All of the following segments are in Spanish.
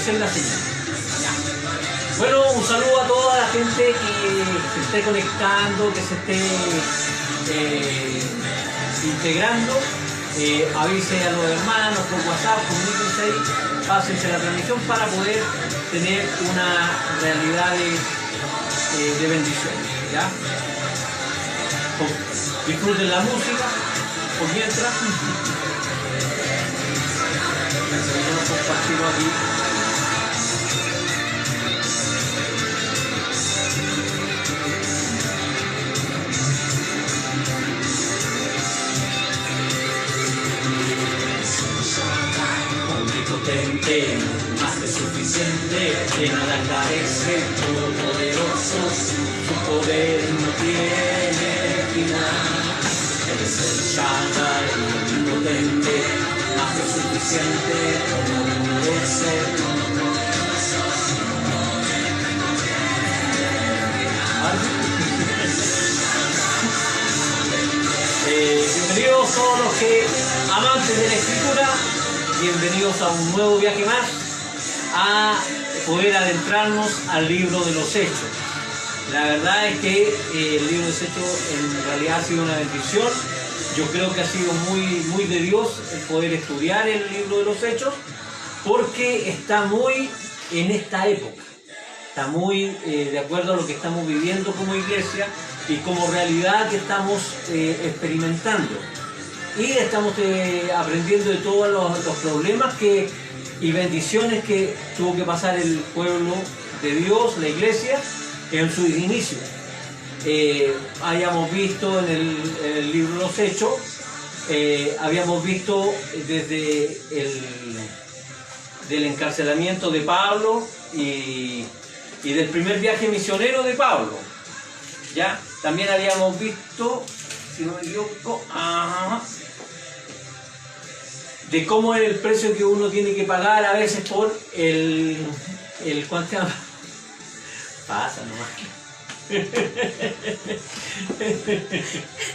hacer la señal. Ya. Bueno, un saludo a toda la gente que se esté conectando, que se esté integrando. Avise a los hermanos por WhatsApp, comuníquense ahí, pásense la transmisión para poder tener una realidad de bendición. ¿Ya? Disfruten la música por mientras. Seguimos compartiendo aquí. Omnipotente, más que suficiente, de nada carece, todopoderoso, su poder no tiene final. Eres el Shaddai, omnipotente, más que suficiente, todopoderoso. Bienvenidos todos los que amantes de la escritura. Bienvenidos a un nuevo viaje más, a poder adentrarnos al libro de los Hechos. La verdad es que el libro de los Hechos en realidad ha sido una bendición. Yo creo que ha sido muy de Dios el poder estudiar el libro de los Hechos, porque está muy en esta época, está muy de acuerdo a lo que estamos viviendo como iglesia y como realidad que estamos experimentando. Y estamos aprendiendo de todos los problemas y bendiciones que tuvo que pasar el pueblo de Dios, la iglesia, en sus inicios. Habíamos visto en el libro de los Hechos, habíamos visto desde del encarcelamiento de Pablo y del primer viaje misionero de Pablo. ¿Ya? También habíamos visto, si no me equivoco, de cómo es el precio que uno tiene que pagar a veces por ¿cuánto se llama? Pasa nomás.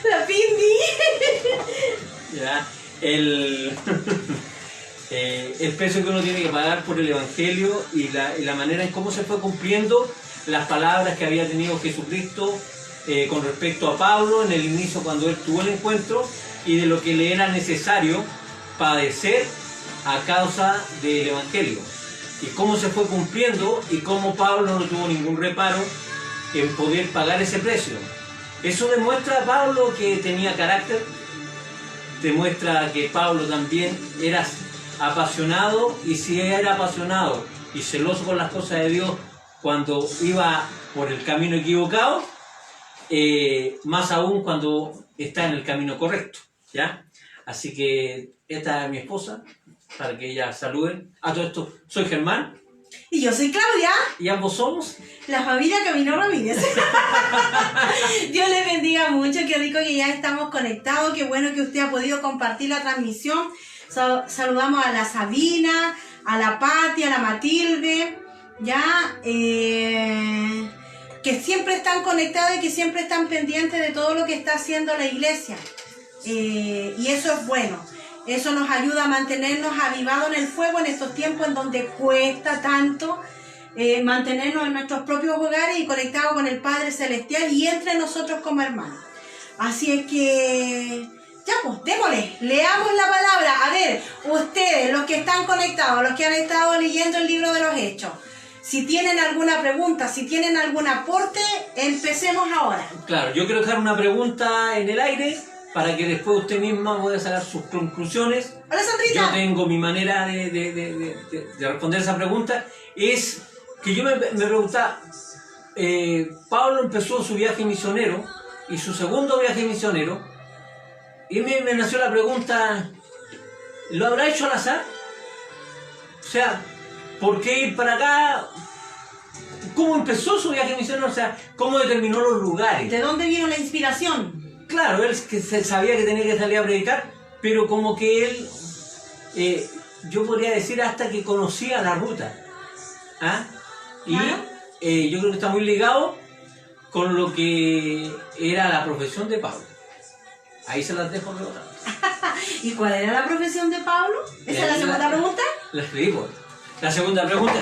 La Pindi. Ya, el precio que uno tiene que pagar por el Evangelio y la manera en cómo se fue cumpliendo las palabras que había tenido Jesucristo con respecto a Pablo en el inicio cuando él tuvo el encuentro, y de lo que le era necesario padecer a causa del Evangelio, y cómo se fue cumpliendo y cómo Pablo no tuvo ningún reparo en poder pagar ese precio. Eso demuestra a Pablo que tenía carácter, demuestra que Pablo también era apasionado, y si era apasionado y celoso con las cosas de Dios cuando iba por el camino equivocado, más aún cuando está en el camino correcto, ¿ya? Así que esta es mi esposa, para que ella saluden. A todo esto, soy Germán. Y yo soy Claudia. Y ambos somos la familia Camino Ramírez. Dios les bendiga mucho, qué rico que ya estamos conectados, qué bueno que usted ha podido compartir la transmisión. Saludamos a la Sabina, a la Pati, a la Matilde, ya, que siempre están conectados y que siempre están pendientes de todo lo que está haciendo la iglesia. Y eso es bueno. Eso nos ayuda a mantenernos avivados en el fuego en estos tiempos en donde cuesta tanto mantenernos en nuestros propios hogares y conectados con el Padre Celestial y entre nosotros como hermanos. Así es que, ya pues, démosle, leamos la palabra. A ver, ustedes, los que están conectados, los que han estado leyendo el libro de los Hechos, si tienen alguna pregunta, si tienen algún aporte, empecemos ahora. Claro, yo quiero dejar una pregunta en el aire, para que después usted misma pueda sacar sus conclusiones. Hola, Sandrita. Yo tengo mi manera de responder esa pregunta. Es que yo me preguntaba, Pablo empezó su viaje misionero, y su segundo viaje misionero, y me nació la pregunta, ¿lo habrá hecho al azar? O sea, ¿por qué ir para acá? ¿Cómo empezó su viaje misionero? O sea, ¿cómo determinó los lugares? ¿De dónde vino la inspiración? Claro, él que sabía que tenía que salir a predicar, pero como que él, yo podría decir hasta que conocía la ruta. ¿Ah? Y yo creo que está muy ligado con lo que era la profesión de Pablo. Ahí se las dejo rebotando. ¿Y cuál era la profesión de Pablo? ¿Esa es la segunda pregunta? La escribí, pues. La segunda pregunta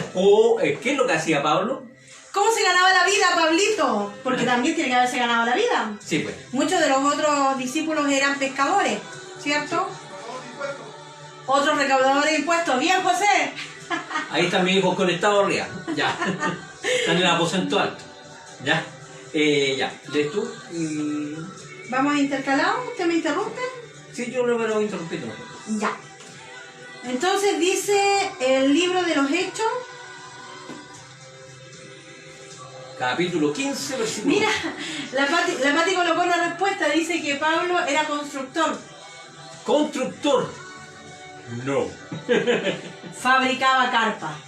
es, ¿qué es lo que hacía Pablo? ¿Cómo se ganaba la vida, Pablito? Porque también tiene que haberse ganado la vida. Sí, pues. Muchos de los otros discípulos eran pescadores, ¿cierto? Otros recaudadores de impuestos. Bien, José. Ahí están mis hijos conectados arriba. Ya. Están en el aposento alto. Ya. Ya. ¿Lees tú? Vamos a intercalar. ¿Usted me interrumpe? Sí, yo lo veo interrumpido. Ya. Entonces dice el libro de los Hechos. Capítulo 15, versículo. Mira, la Pati colocó una respuesta. Dice que Pablo era constructor. Constructor. No. Fabricaba carpa.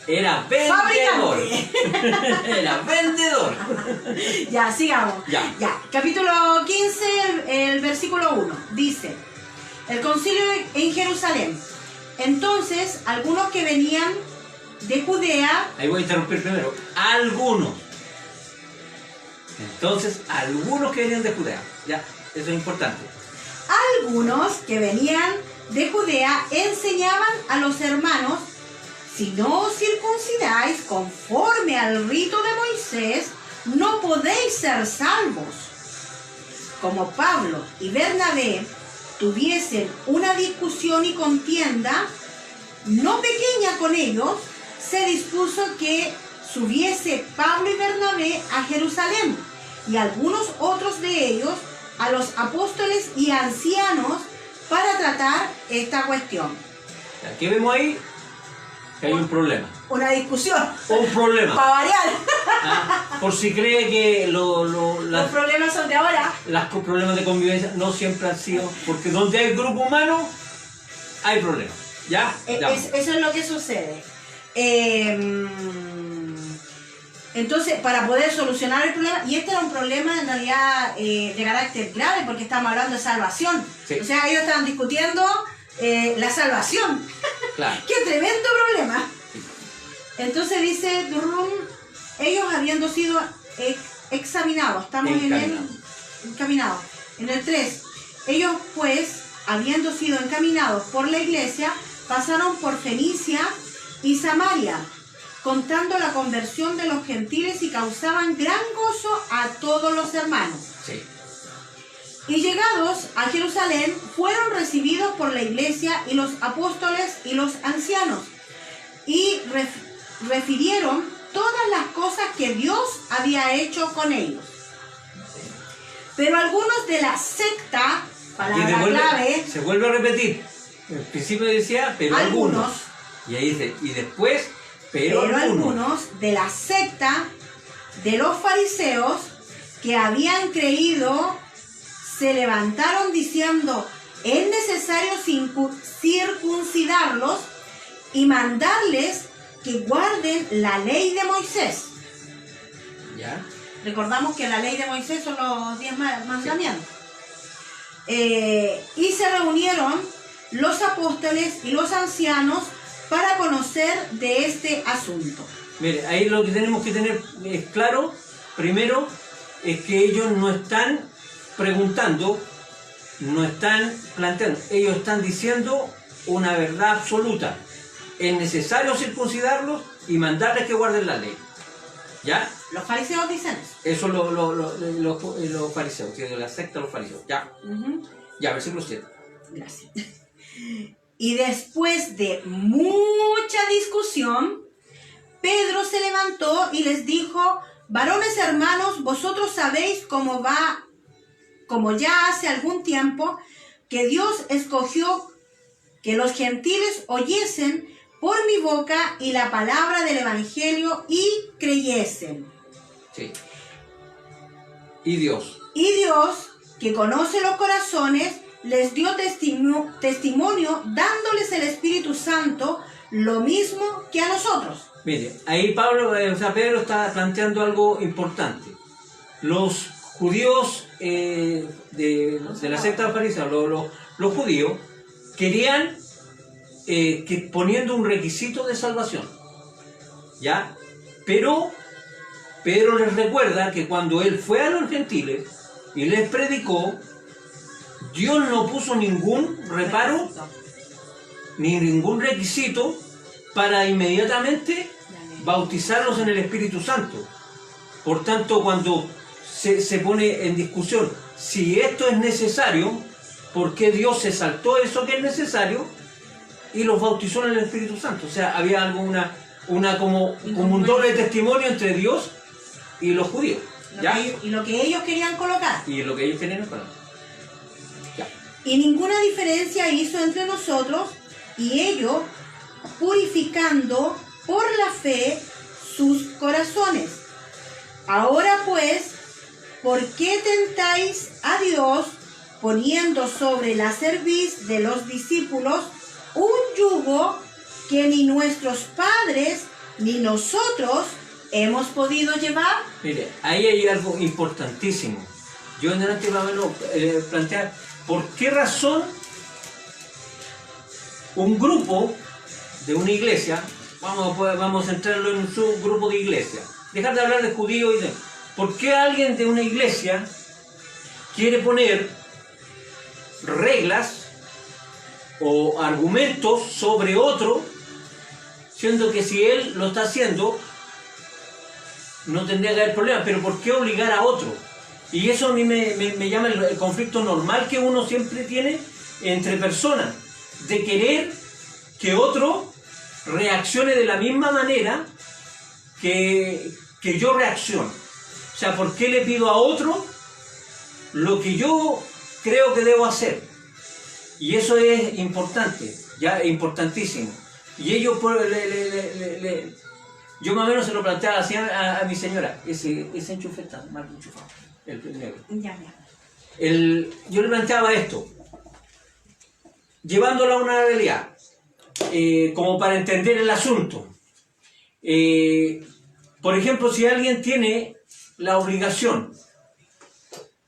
Era vendedor. Fabricante. Era vendedor. Ya, sigamos. Ya. Capítulo 15, el versículo 1. Dice, el concilio en Jerusalén. Entonces, algunos que venían de Judea... Ahí voy a interrumpir primero. Algunos. Entonces, algunos que venían de Judea. Ya, eso es importante. Algunos que venían de Judea enseñaban a los hermanos, si no os circuncidáis conforme al rito de Moisés, no podéis ser salvos. Como Pablo y Bernabé tuviesen una discusión y contienda no pequeña con ellos, se dispuso que subiese Pablo y Bernabé a Jerusalén y algunos otros de ellos a los apóstoles y ancianos para tratar esta cuestión. ¿Qué vemos ahí? Que hay un problema. Una discusión. Un problema. Para variar. Por si cree que Los problemas son de ahora. los problemas de convivencia no siempre han sido, porque donde hay grupo humano hay problemas. ¿Ya? Eso es lo que sucede. Entonces, para poder solucionar el problema, y este era un problema en realidad de carácter grave, porque estamos hablando de salvación. Sí. O sea, ellos estaban discutiendo la salvación. Claro. ¡Qué tremendo problema! Entonces dice Durrum, ellos habiendo sido examinados, estamos encaminados. En el 3, ellos pues, habiendo sido encaminados por la iglesia, pasaron por Fenicia y Samaria, contando la conversión de los gentiles y causaban gran gozo a todos los hermanos. Sí. Y llegados a Jerusalén, fueron recibidos por la iglesia y los apóstoles y los ancianos, y refirieron todas las cosas que Dios había hecho con ellos. Pero algunos de la secta, palabra clave, se vuelve a repetir. En principio decía, pero algunos. Y ahí dice, y después, pero algunos de la secta de los fariseos que habían creído se levantaron diciendo, es necesario circuncidarlos y mandarles que guarden la ley de Moisés. ¿Ya? Recordamos que la ley de Moisés son los 10 mandamientos. Y se reunieron los apóstoles y los ancianos para conocer de este asunto. Mire, ahí lo que tenemos que tener claro, primero, es que ellos no están preguntando, no están planteando, ellos están diciendo una verdad absoluta. Es necesario circuncidarlos y mandarles que guarden la ley. ¿Ya? Los fariseos dicen eso. Eso los fariseos, que de la secta los fariseos. Ya. Ya, versículo 7. Gracias. Y después de mucha discusión, Pedro se levantó y les dijo, varones hermanos, vosotros sabéis como ya hace algún tiempo, que Dios escogió que los gentiles oyesen por mi boca y la palabra del evangelio y creyesen. Sí. Y Dios, que conoce los corazones, les dio testimonio dándoles el Espíritu Santo, lo mismo que a nosotros. Mire, ahí Pedro está planteando algo importante. Los judíos de la secta de los fariseos, los judíos, querían que poniendo un requisito de salvación, ¿ya? Pero Pedro les recuerda que cuando él fue a los gentiles y les predicó, Dios no puso ningún reparo ni ningún requisito para inmediatamente bautizarlos en el Espíritu Santo. Por tanto, cuando se pone en discusión si esto es necesario, ¿por qué Dios se saltó eso que es necesario y los bautizó en el Espíritu Santo? O sea, había algo, como un doble testimonio entre Dios y los judíos. ¿Ya? Y lo que ellos querían colocar. Y lo que ellos querían colocar. Ya. Y ninguna diferencia hizo entre nosotros y ellos, purificando por la fe sus corazones. Ahora pues, ¿por qué tentáis a Dios poniendo sobre la cerviz de los discípulos un yugo que ni nuestros padres ni nosotros hemos podido llevar? Mire, ahí hay algo importantísimo. Yo en adelante voy a plantear por qué razón un grupo de una iglesia, vamos a centrarlo en un subgrupo de iglesia, dejar de hablar de judíos y de... ¿Por qué alguien de una iglesia quiere poner reglas o argumentos sobre otro, siendo que si él lo está haciendo no tendría que haber problema? Pero ¿por qué obligar a otro? Y eso a mí me llama el conflicto normal que uno siempre tiene entre personas, de querer que otro reaccione de la misma manera que yo reacciono. O sea, ¿por qué le pido a otro lo que yo creo que debo hacer? Y eso es importante, ya importantísimo. Y ellos, yo más o menos se lo planteaba así a mi señora, ese enchufe está mal enchufado, el negro. Yo le planteaba esto, llevándolo a una realidad, como para entender el asunto. Por ejemplo, si alguien tiene la obligación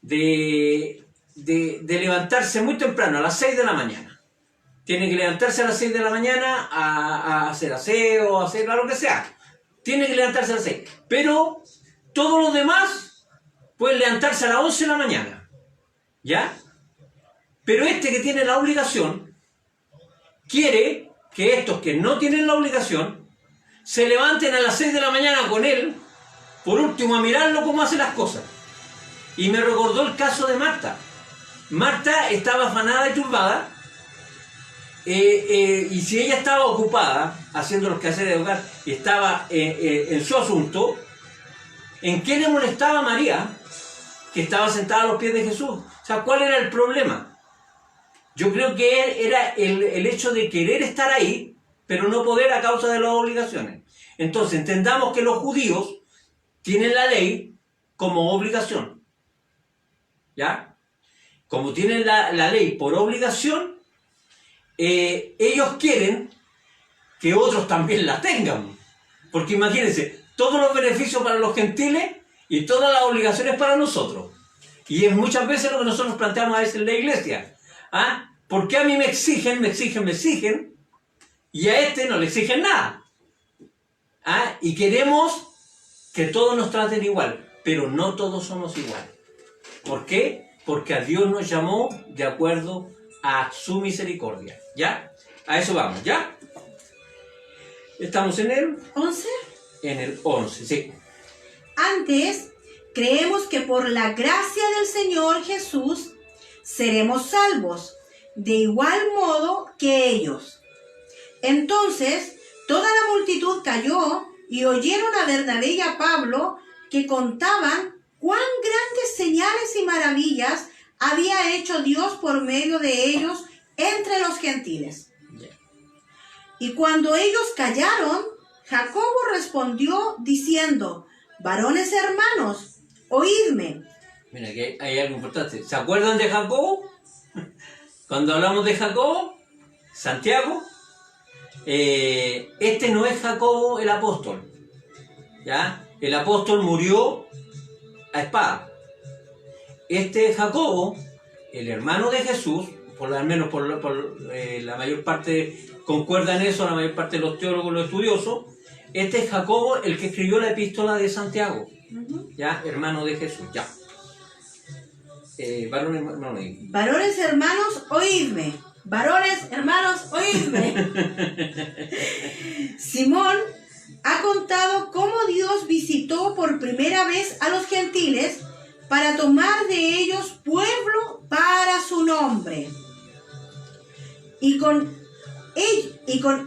de levantarse muy temprano, a las 6 de la mañana, tiene que levantarse a las 6 de la mañana a hacer aseo, a hacer lo que sea. Tiene que levantarse a las 6. Pero todos los demás pueden levantarse a las 11 de la mañana. ¿Ya? Pero este que tiene la obligación quiere que estos que no tienen la obligación se levanten a las 6 de la mañana con él, por último a mirarlo cómo hace las cosas. Y me recordó el caso de Marta. Marta estaba afanada y turbada, y si ella estaba ocupada haciendo los quehaceres de hogar y estaba en su asunto, ¿en qué le molestaba a María, que estaba sentada a los pies de Jesús? O sea, ¿cuál era el problema? Yo creo que era el hecho de querer estar ahí, pero no poder a causa de las obligaciones. Entonces, entendamos que los judíos tienen la ley como obligación. ¿Ya? Como tienen la ley por obligación, ellos quieren que otros también la tengan. Porque imagínense, todos los beneficios para los gentiles y todas las obligaciones para nosotros. Y es muchas veces lo que nosotros planteamos a veces en la iglesia. ¿Ah? ¿Por qué a mí me exigen, y a este no le exigen nada? ¿Ah? Y queremos que todos nos traten igual, pero no todos somos iguales. ¿Por qué? Porque a Dios nos llamó de acuerdo a su misericordia. ¿Ya? A eso vamos, ¿ya? ¿Estamos en el 11? En el 11, sí. Antes, creemos que por la gracia del Señor Jesús seremos salvos, de igual modo que ellos. Entonces, toda la multitud cayó y oyeron a Bernabé y a Pablo, que contaban cuán grandes señales y maravillas había hecho Dios por medio de ellos entre los gentiles. Y cuando ellos callaron, Jacobo respondió diciendo: varones hermanos, oídme. Mira, que hay algo importante. ¿Se acuerdan de Jacobo? Cuando hablamos de Jacobo, Santiago, este no es Jacobo el apóstol. ¿Ya? El apóstol murió a espada. Este Jacobo, el hermano de Jesús, al menos por la mayor parte concuerdan eso, la mayor parte de los teólogos, los estudiosos, este es Jacobo el que escribió la epístola de Santiago, ¿ya? Hermano de Jesús, ya. Varones hermanos, oídme, Varones, hermanos, oídme. Simón ha contado cómo Dios visitó por primera vez a los gentiles para tomar de ellos pueblo para su nombre. Y con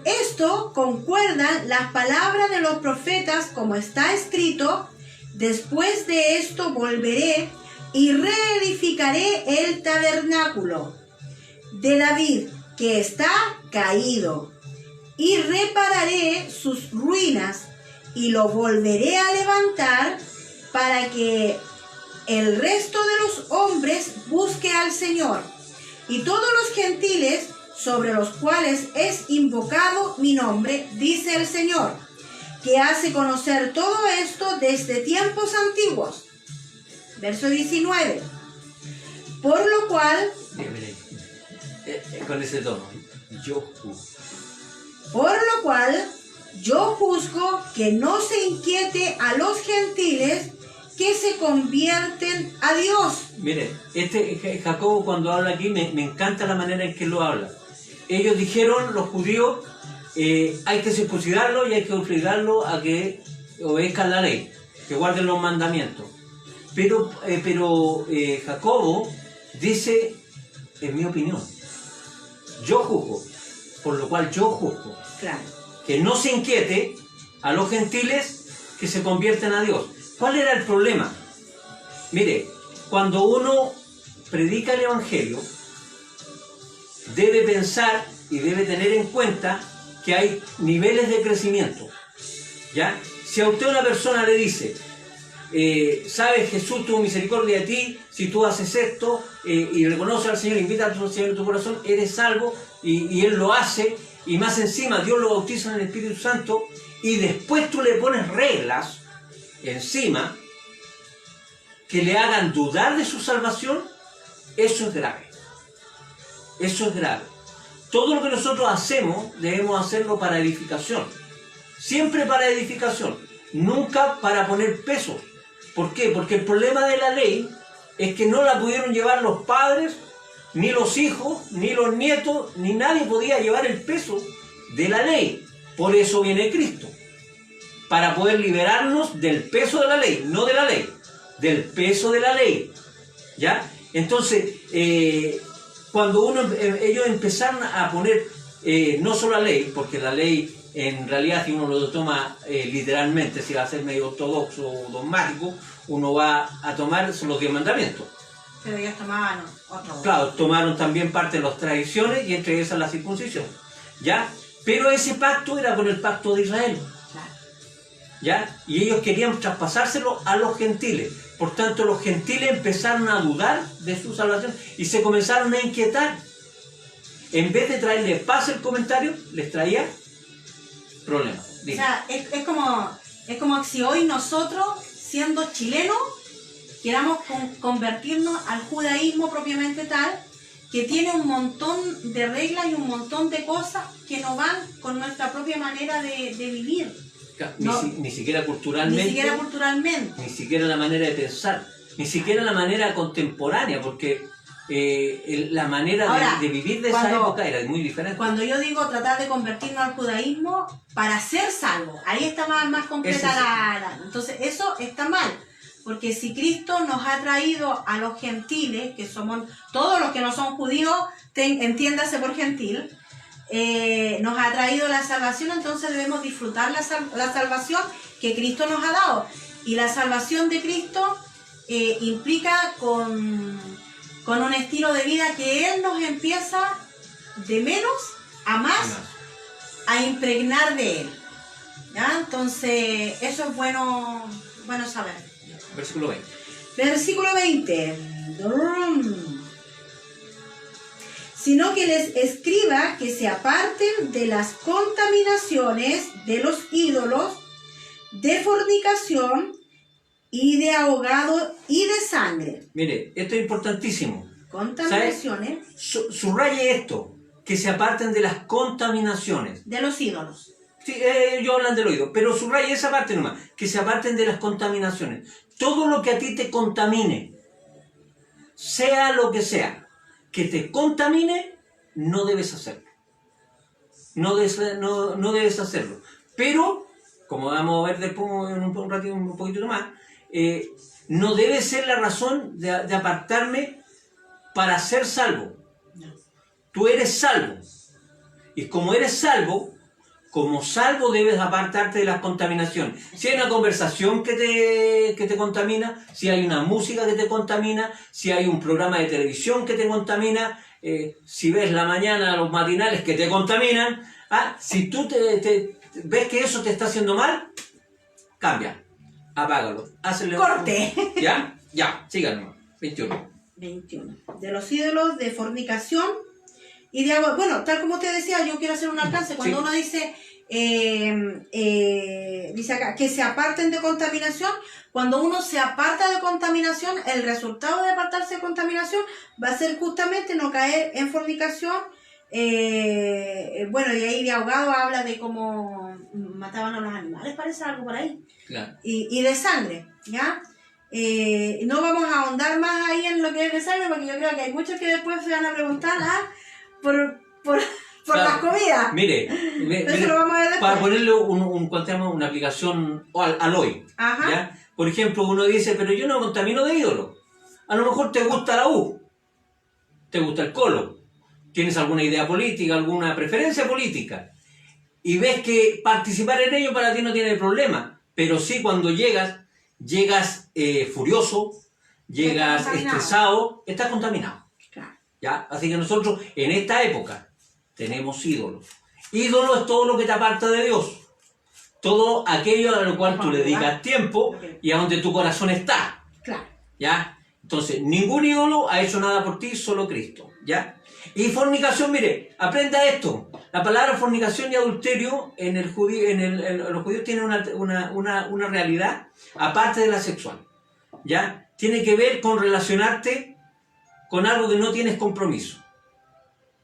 esto concuerdan las palabras de los profetas, como está escrito: después de esto volveré y reedificaré el tabernáculo de David, que está caído, y repararé sus ruinas, y lo volveré a levantar, para que el resto de los hombres busque al Señor, y todos los gentiles sobre los cuales es invocado mi nombre, dice el Señor, que hace conocer todo esto desde tiempos antiguos. Verso 19. Por lo cual... con ese tono, yo juzgo. Por lo cual, yo juzgo que no se inquiete a los gentiles que se convierten a Dios. Mire, Jacobo, cuando habla aquí, me encanta la manera en que lo habla. Ellos dijeron, los judíos, hay que circuncidarlo y hay que obligarlo a que obedezcan la ley, que guarden los mandamientos. Pero Jacobo dice, en mi opinión, yo juzgo, por lo cual yo juzgo. Claro. Que no se inquiete a los gentiles que se convierten a Dios. ¿Cuál era el problema? Mire, cuando uno predica el Evangelio, debe pensar y debe tener en cuenta que hay niveles de crecimiento. ¿Ya? Si a usted una persona le dice, sabes, Jesús tuvo misericordia de ti, si tú haces esto y reconoces al Señor, invita al Señor en tu corazón, eres salvo, y Él lo hace, y más encima Dios lo bautiza en el Espíritu Santo, y después tú le pones reglas encima que le hagan dudar de su salvación, eso es grave. Eso es grave. Todo lo que nosotros hacemos debemos hacerlo para edificación. Siempre para edificación, nunca para poner pesos. ¿Por qué? Porque el problema de la ley es que no la pudieron llevar los padres, ni los hijos, ni los nietos, ni nadie podía llevar el peso de la ley. Por eso viene Cristo, para poder liberarnos del peso de la ley, no de la ley, del peso de la ley. ¿Ya? Entonces, cuando ellos empezaron a poner no solo la ley, porque la ley en realidad, si uno lo toma literalmente, si va a ser medio ortodoxo o dogmático, uno va a tomar los 10 mandamientos. Pero ellos tomaban otro. Claro, tomaron también parte de las tradiciones y entre esas la circuncisión. ¿Ya? Pero ese pacto era con el pacto de Israel. Claro. ¿Ya? Y ellos querían traspasárselo a los gentiles. Por tanto, los gentiles empezaron a dudar de su salvación y se comenzaron a inquietar. En vez de traerles paz el comentario, les traía problemas. O sea, es como si hoy nosotros, siendo chilenos, queramos convertirnos al judaísmo propiamente tal, que tiene un montón de reglas y un montón de cosas que no van con nuestra propia manera de vivir. Ni siquiera culturalmente. Ni siquiera culturalmente. Ni siquiera la manera de pensar. Ni siquiera la manera contemporánea, porque la manera ahora, de vivir de esa época era muy diferente. Cuando yo digo tratar de convertirnos al judaísmo para ser salvos, ahí está más completa entonces eso está mal, porque si Cristo nos ha traído a los gentiles, que somos todos los que no son judíos, entiéndase por gentil, nos ha traído la salvación, entonces debemos disfrutar la salvación que Cristo nos ha dado. Y la salvación de Cristo implica con un estilo de vida que Él nos empieza de menos a más a impregnar de Él. ¿Ya? Entonces, eso es bueno saber. Versículo 20. Versículo 20. Sino que les escriba que se aparten de las contaminaciones de los ídolos, de fornicación y de ahogado y de sangre. Mire, esto es importantísimo. Contaminaciones. Subraye esto, que se aparten de las contaminaciones. De los ídolos. Sí, ellos hablan del oído, pero subraye esa parte nomás, que se aparten de las contaminaciones. Todo lo que a ti te contamine, sea lo que sea, que te contamine, no debes hacerlo. No debes hacerlo. Pero, como vamos a ver después en un ratito, un poquito más, no debe ser la razón de apartarme para ser salvo. Tú eres salvo. Y como eres salvo, como salvo debes apartarte de la contaminación. Si hay una conversación que te contamina, si hay una música que te contamina, si hay un programa de televisión que te contamina, si ves la mañana los matinales que te contaminan, si tú ves que eso te está haciendo mal, cambia, apágalo, hazle corte. ¿Ya? Ya, síganos. 21. De los ídolos, de fornicación y de agua. Bueno, tal como te decía, yo quiero hacer un alcance. Cuando uno dice, dice acá, que se aparten de contaminación, cuando uno se aparta de contaminación, el resultado de apartarse de contaminación va a ser justamente no caer en fornicación. Bueno, y ahí de ahogado habla de cómo mataban a los animales, parece algo por ahí. Claro. Y de sangre, ¿ya? No vamos a ahondar más ahí en lo que es de sangre, porque yo creo que hay muchos que después se van a preguntar por claro, las comidas. Mire, Eso lo vamos a ver después. Para ponerle una aplicación al hoy. Ajá. ¿Ya? Por ejemplo, uno dice, pero yo no contamino de ídolo. A lo mejor te gusta la U, te gusta el Colo, tienes alguna idea política, alguna preferencia política, y ves que participar en ello para ti no tiene problema, pero sí cuando llegas furioso, llegas estresado, estás contaminado. Claro. ¿Ya? Así que nosotros en esta época tenemos ídolos. Ídolo es todo lo que te aparta de Dios. Todo aquello a lo cual tú le dedicas tiempo y a donde tu corazón está. Claro. ¿Ya? Entonces, ningún ídolo ha hecho nada por ti, solo Cristo. ¿Ya? Y fornicación, mire, aprenda esto. La palabra fornicación y adulterio en los judíos tienen una realidad aparte de la sexual. ¿Ya? Tiene que ver con relacionarte con algo que no tienes compromiso.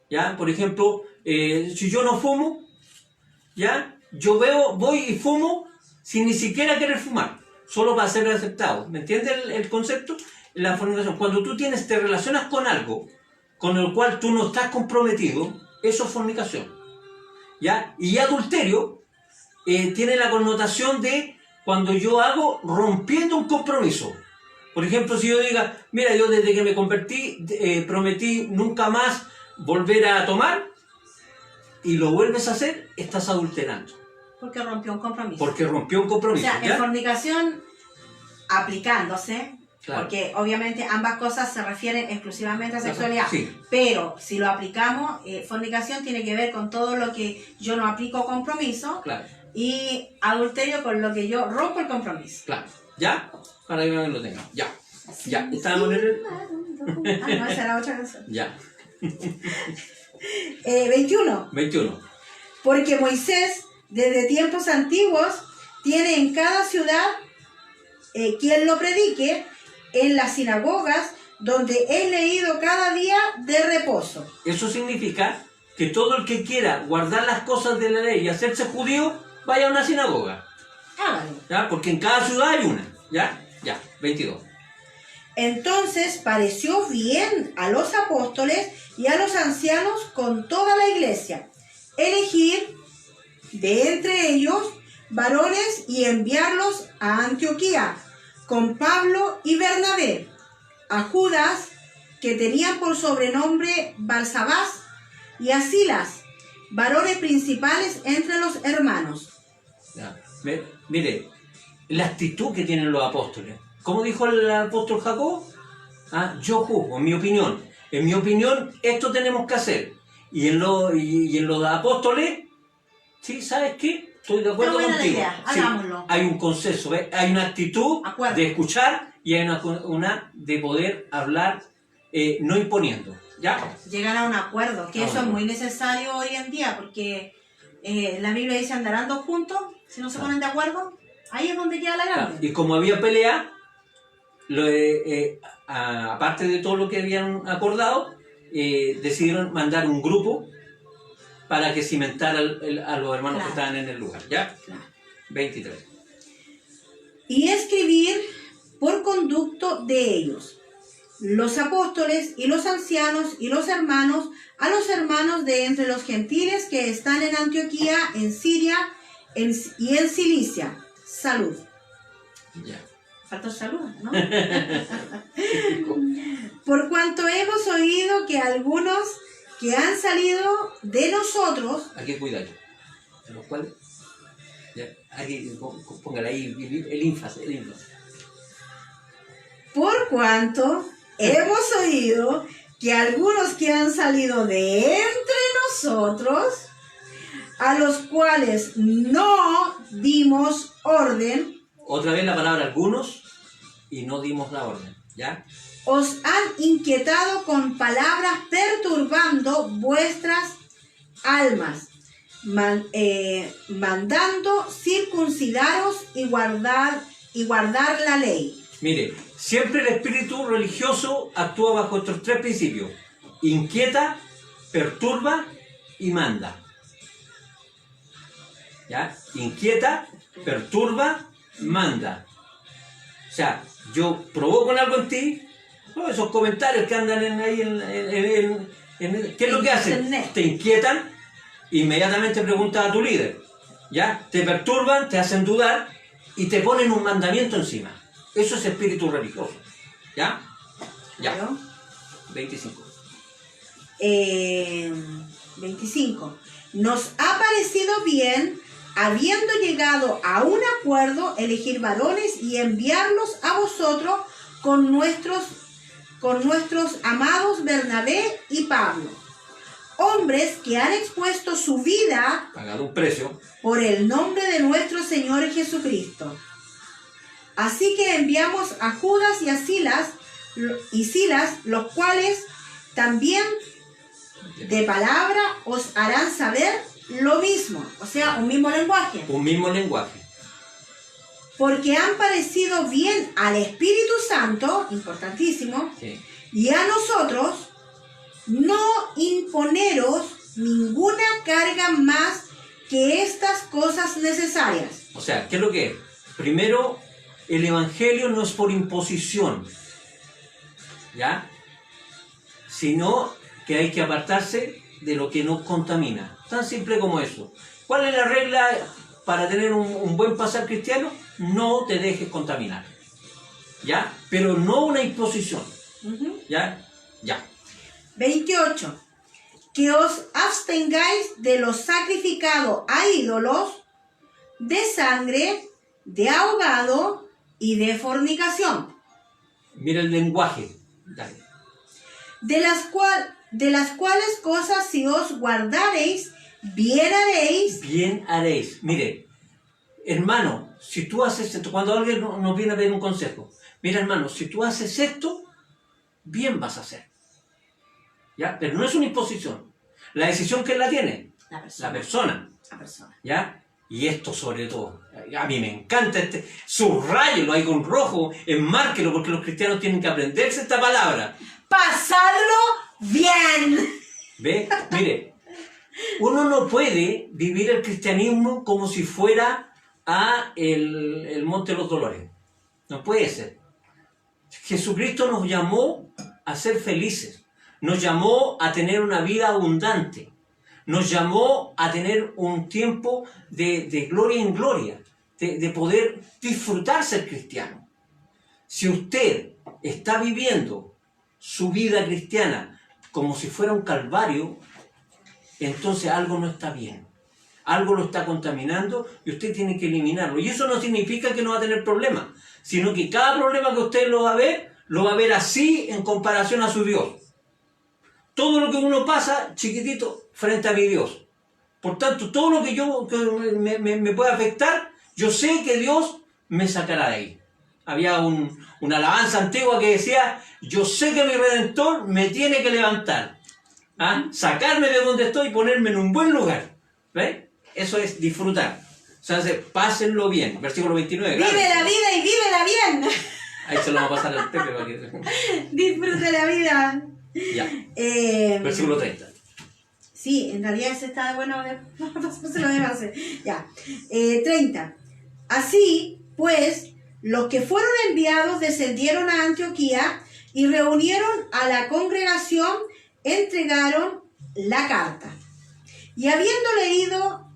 ¿Ya? Por ejemplo, si yo no fumo, ¿ya? Yo voy y fumo sin ni siquiera querer fumar, solo para ser aceptado. ¿Me entiendes el concepto? La fornicación. Cuando tú te relacionas con algo con el cual tú no estás comprometido, eso es fornicación. ¿Ya? Y adulterio tiene la connotación de cuando yo hago rompiendo un compromiso. Por ejemplo, si yo diga, mira, yo desde que me convertí prometí nunca más volver a tomar, y lo vuelves a hacer, estás adulterando. Porque rompió un compromiso. Porque rompió un compromiso. O sea, ¿ya? en fornicación aplicándose, Claro. porque obviamente ambas cosas se refieren exclusivamente a sexualidad. Sí. Pero si lo aplicamos, fornicación tiene que ver con todo lo que yo no aplico compromiso. Claro. Y adulterio con lo que yo rompo el compromiso. Claro. ¿Ya? Para que lo tenga. Ya. Ya. ¿Estábamos en el...? No, esa era otra canción. Ya. 21. Porque Moisés, desde tiempos antiguos, tiene en cada ciudad quien lo predique, en las sinagogas, donde es leído cada día de reposo. Eso significa que todo el que quiera guardar las cosas de la ley y hacerse judío, vaya a una sinagoga. ¿Ya? Porque en cada ciudad hay una. ¿Ya? Ya. 22. Entonces pareció bien a los apóstoles y a los ancianos con toda la iglesia elegir de entre ellos varones y enviarlos a Antioquía con Pablo y Bernabé, a Judas, que tenían por sobrenombre Barsabás, y a Silas, varones principales entre los hermanos. Ya. Mire, la actitud que tienen los apóstoles. ¿Cómo dijo el apóstol Jacob? Yo juzgo, en mi opinión. En mi opinión, esto tenemos que hacer. Y en los apóstoles, ¿sí? ¿Sabes qué? Estoy de acuerdo contigo. Sí, hay un consenso, ¿ves? Hay una actitud de escuchar y hay una de poder hablar no imponiendo. ¿Ya? Llegar a un acuerdo, que eso es muy necesario hoy en día, porque la Biblia dice andarán dos juntos, si no se ponen de acuerdo, ahí es donde queda la grande. Y como había pelea, aparte de todo lo que habían acordado, decidieron mandar un grupo para que cimentara a los hermanos que estaban en el lugar. ¿Ya? 23. Y escribir por conducto de ellos, los apóstoles y los ancianos y los hermanos, a los hermanos de entre los gentiles que están en Antioquía, en Siria y en Cilicia. Salud. Ya. Faltó salud, ¿no? Por cuanto hemos oído que algunos que han salido de nosotros... Hay que cuidarlo. ¿En los cuales? Ya. Aquí, póngale ahí el énfasis. Por cuanto hemos oído que algunos que han salido de entre nosotros, a los cuales no dimos orden... Otra vez la palabra algunos y no dimos la orden, ¿ya? Os han inquietado con palabras perturbando vuestras almas, mandando circuncidaros y guardar la ley. Mire, siempre el espíritu religioso actúa bajo estos tres principios: inquieta, perturba y manda. ¿Ya? Inquieta, perturba, manda. O sea, yo provoco algo en ti, ¿no? Esos comentarios que andan ahí ¿qué es lo que hacen? Te inquietan, inmediatamente preguntas a tu líder, ¿ya? Te perturban, te hacen dudar y te ponen un mandamiento encima. Eso es espíritu religioso, ¿ya? Ya. Claro. 25. 25. Nos ha parecido bien, habiendo llegado a un acuerdo, elegir varones y enviarlos a vosotros con nuestros amados Bernabé y Pablo, hombres que han expuesto su vida, pagado un precio, por el nombre de nuestro Señor Jesucristo. Así que enviamos a Judas y a Silas, los cuales también de palabra os harán saber lo mismo, o sea, un mismo lenguaje. Un mismo lenguaje. Porque han parecido bien al Espíritu Santo, importantísimo, Sí. y a nosotros no imponeros ninguna carga más que estas cosas necesarias. O sea, ¿qué es lo que es? Primero, el evangelio no es por imposición, ¿ya? Sino que hay que apartarse de lo que nos contamina. Tan simple como eso. ¿Cuál es la regla para tener un buen pasar cristiano? No te dejes contaminar, ¿ya? Pero no una imposición, ¿ya? Ya. 28. Que os abstengáis de lo sacrificado a ídolos, de sangre, de ahogado y de fornicación. Mira el lenguaje. Dale. De las cuales cosas si os guardareis, bien haréis. Bien haréis. Mire, hermano, si tú haces esto, cuando alguien nos viene a pedir un consejo, mira hermano, si tú haces esto, bien vas a hacer. ¿Ya? Pero no es una imposición. La decisión, ¿quién la tiene? La persona. La persona. La persona. ¿Ya? Y esto sobre todo, a mí me encanta subrayelo ahí con rojo, enmárquelo, porque los cristianos tienen que aprenderse esta palabra. Pasadlo bien. ¿Ve? Mire, uno no puede vivir el cristianismo como si fuera el Monte de los Dolores. No puede ser. Jesucristo nos llamó a ser felices, nos llamó a tener una vida abundante, nos llamó a tener un tiempo de gloria en gloria, de poder disfrutar ser cristiano. Si usted está viviendo su vida cristiana como si fuera un calvario, entonces algo no está bien. Algo lo está contaminando y usted tiene que eliminarlo. Y eso no significa que no va a tener problemas, sino que cada problema que usted lo va a ver así en comparación a su Dios. Todo lo que uno pasa, chiquitito, frente a mi Dios. Por tanto, todo lo que me puede afectar, yo sé que Dios me sacará de ahí. Había una alabanza antigua que decía, yo sé que mi Redentor me tiene que levantar, sacarme de donde estoy y ponerme en un buen lugar. ¿Ves? Eso es disfrutar. O sea, pásenlo bien. Versículo 29. Vive claro. la vida y vívela bien. Ahí se lo vamos a pasar al Pepe para que... Disfrute la vida. Ya. Versículo 30. Sí, en realidad ese está bueno. Se lo debe hacer. Ya. 30. Así, pues, los que fueron enviados descendieron a Antioquía y reunieron a la congregación, entregaron la carta. Y habiendo leído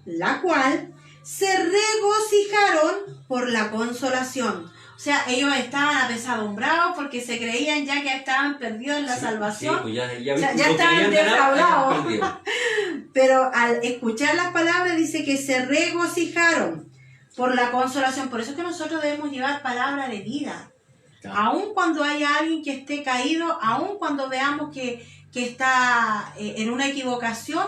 la cual, se regocijaron por la consolación. O sea, ellos estaban apesadumbrados porque se creían ya que estaban perdidos en la salvación. Sí, pues ya O sea, ya estaban defraudados. Pero al escuchar las palabras dice que se regocijaron por la consolación. Por eso es que nosotros debemos llevar palabra de vida. Claro. Aun cuando haya alguien que esté caído, aun cuando veamos que está en una equivocación,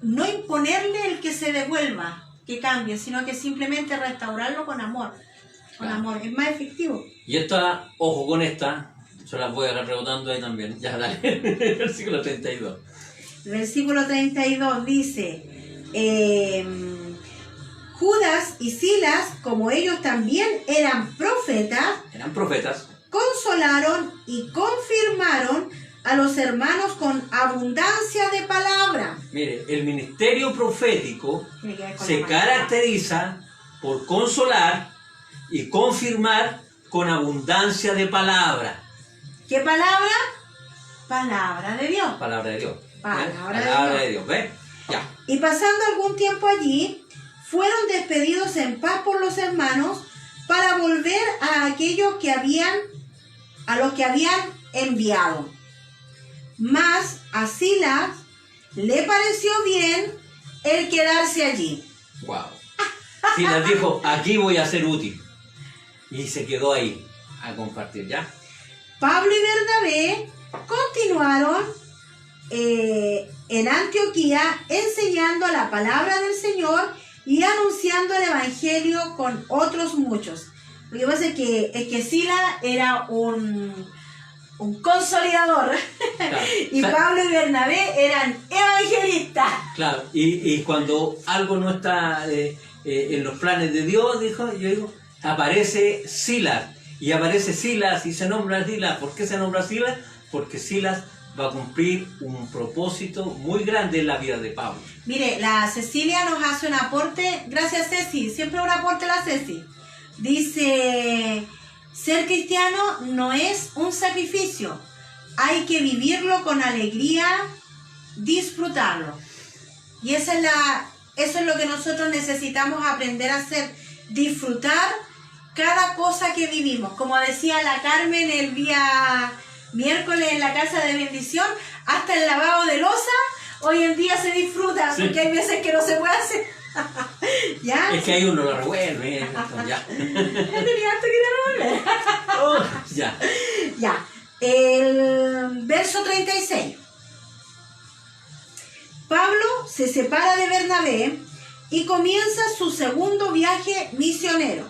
no imponerle el que se devuelva, que cambie, sino que simplemente restaurarlo con amor. Con amor, es más efectivo. Y esta, ojo con esta, yo las voy a agarrar rebotando ahí también. Ya, dale, versículo 32. Versículo 32 dice, Judas y Silas, como ellos también eran profetas, consolaron y confirmaron a los hermanos con abundancia de palabra. Mire, el ministerio profético se caracteriza por consolar y confirmar con abundancia de palabra. ¿Qué palabra? Palabra de Dios. Palabra de Dios. Palabra de Dios. ¿Ves? Ya. Y pasando algún tiempo allí, fueron despedidos en paz por los hermanos para volver a aquellos a los que habían enviado. Mas a Silas le pareció bien el quedarse allí. Wow. Silas dijo, aquí voy a ser útil. Y se quedó ahí a compartir, ¿ya? Pablo y Bernabé continuaron en Antioquía enseñando la palabra del Señor y anunciando el Evangelio con otros muchos. Lo que pasa es que Silas era un consolidador, claro. Y Pablo y Bernabé eran evangelistas. Claro, y cuando algo no está en los planes de Dios, yo digo, aparece Silas, y aparece Silas y se nombra Silas. ¿Por qué se nombra Silas? Porque Silas va a cumplir un propósito muy grande en la vida de Pablo. Mire, la Cecilia nos hace un aporte, gracias Ceci, siempre un aporte la Ceci. Dice, ser cristiano no es un sacrificio, hay que vivirlo con alegría, disfrutarlo. Y eso es lo que nosotros necesitamos aprender a hacer, disfrutar cada cosa que vivimos. Como decía la Carmen el día miércoles en la casa de bendición, hasta el lavado de loza hoy en día se disfruta, sí. Porque hay veces que no se puede hacer. ¿Ya? Es que hay uno lo revuelve. Ya. Tenía harto que revolver. Ya. Ya. El verso 36. Pablo se separa de Bernabé y comienza su segundo viaje misionero.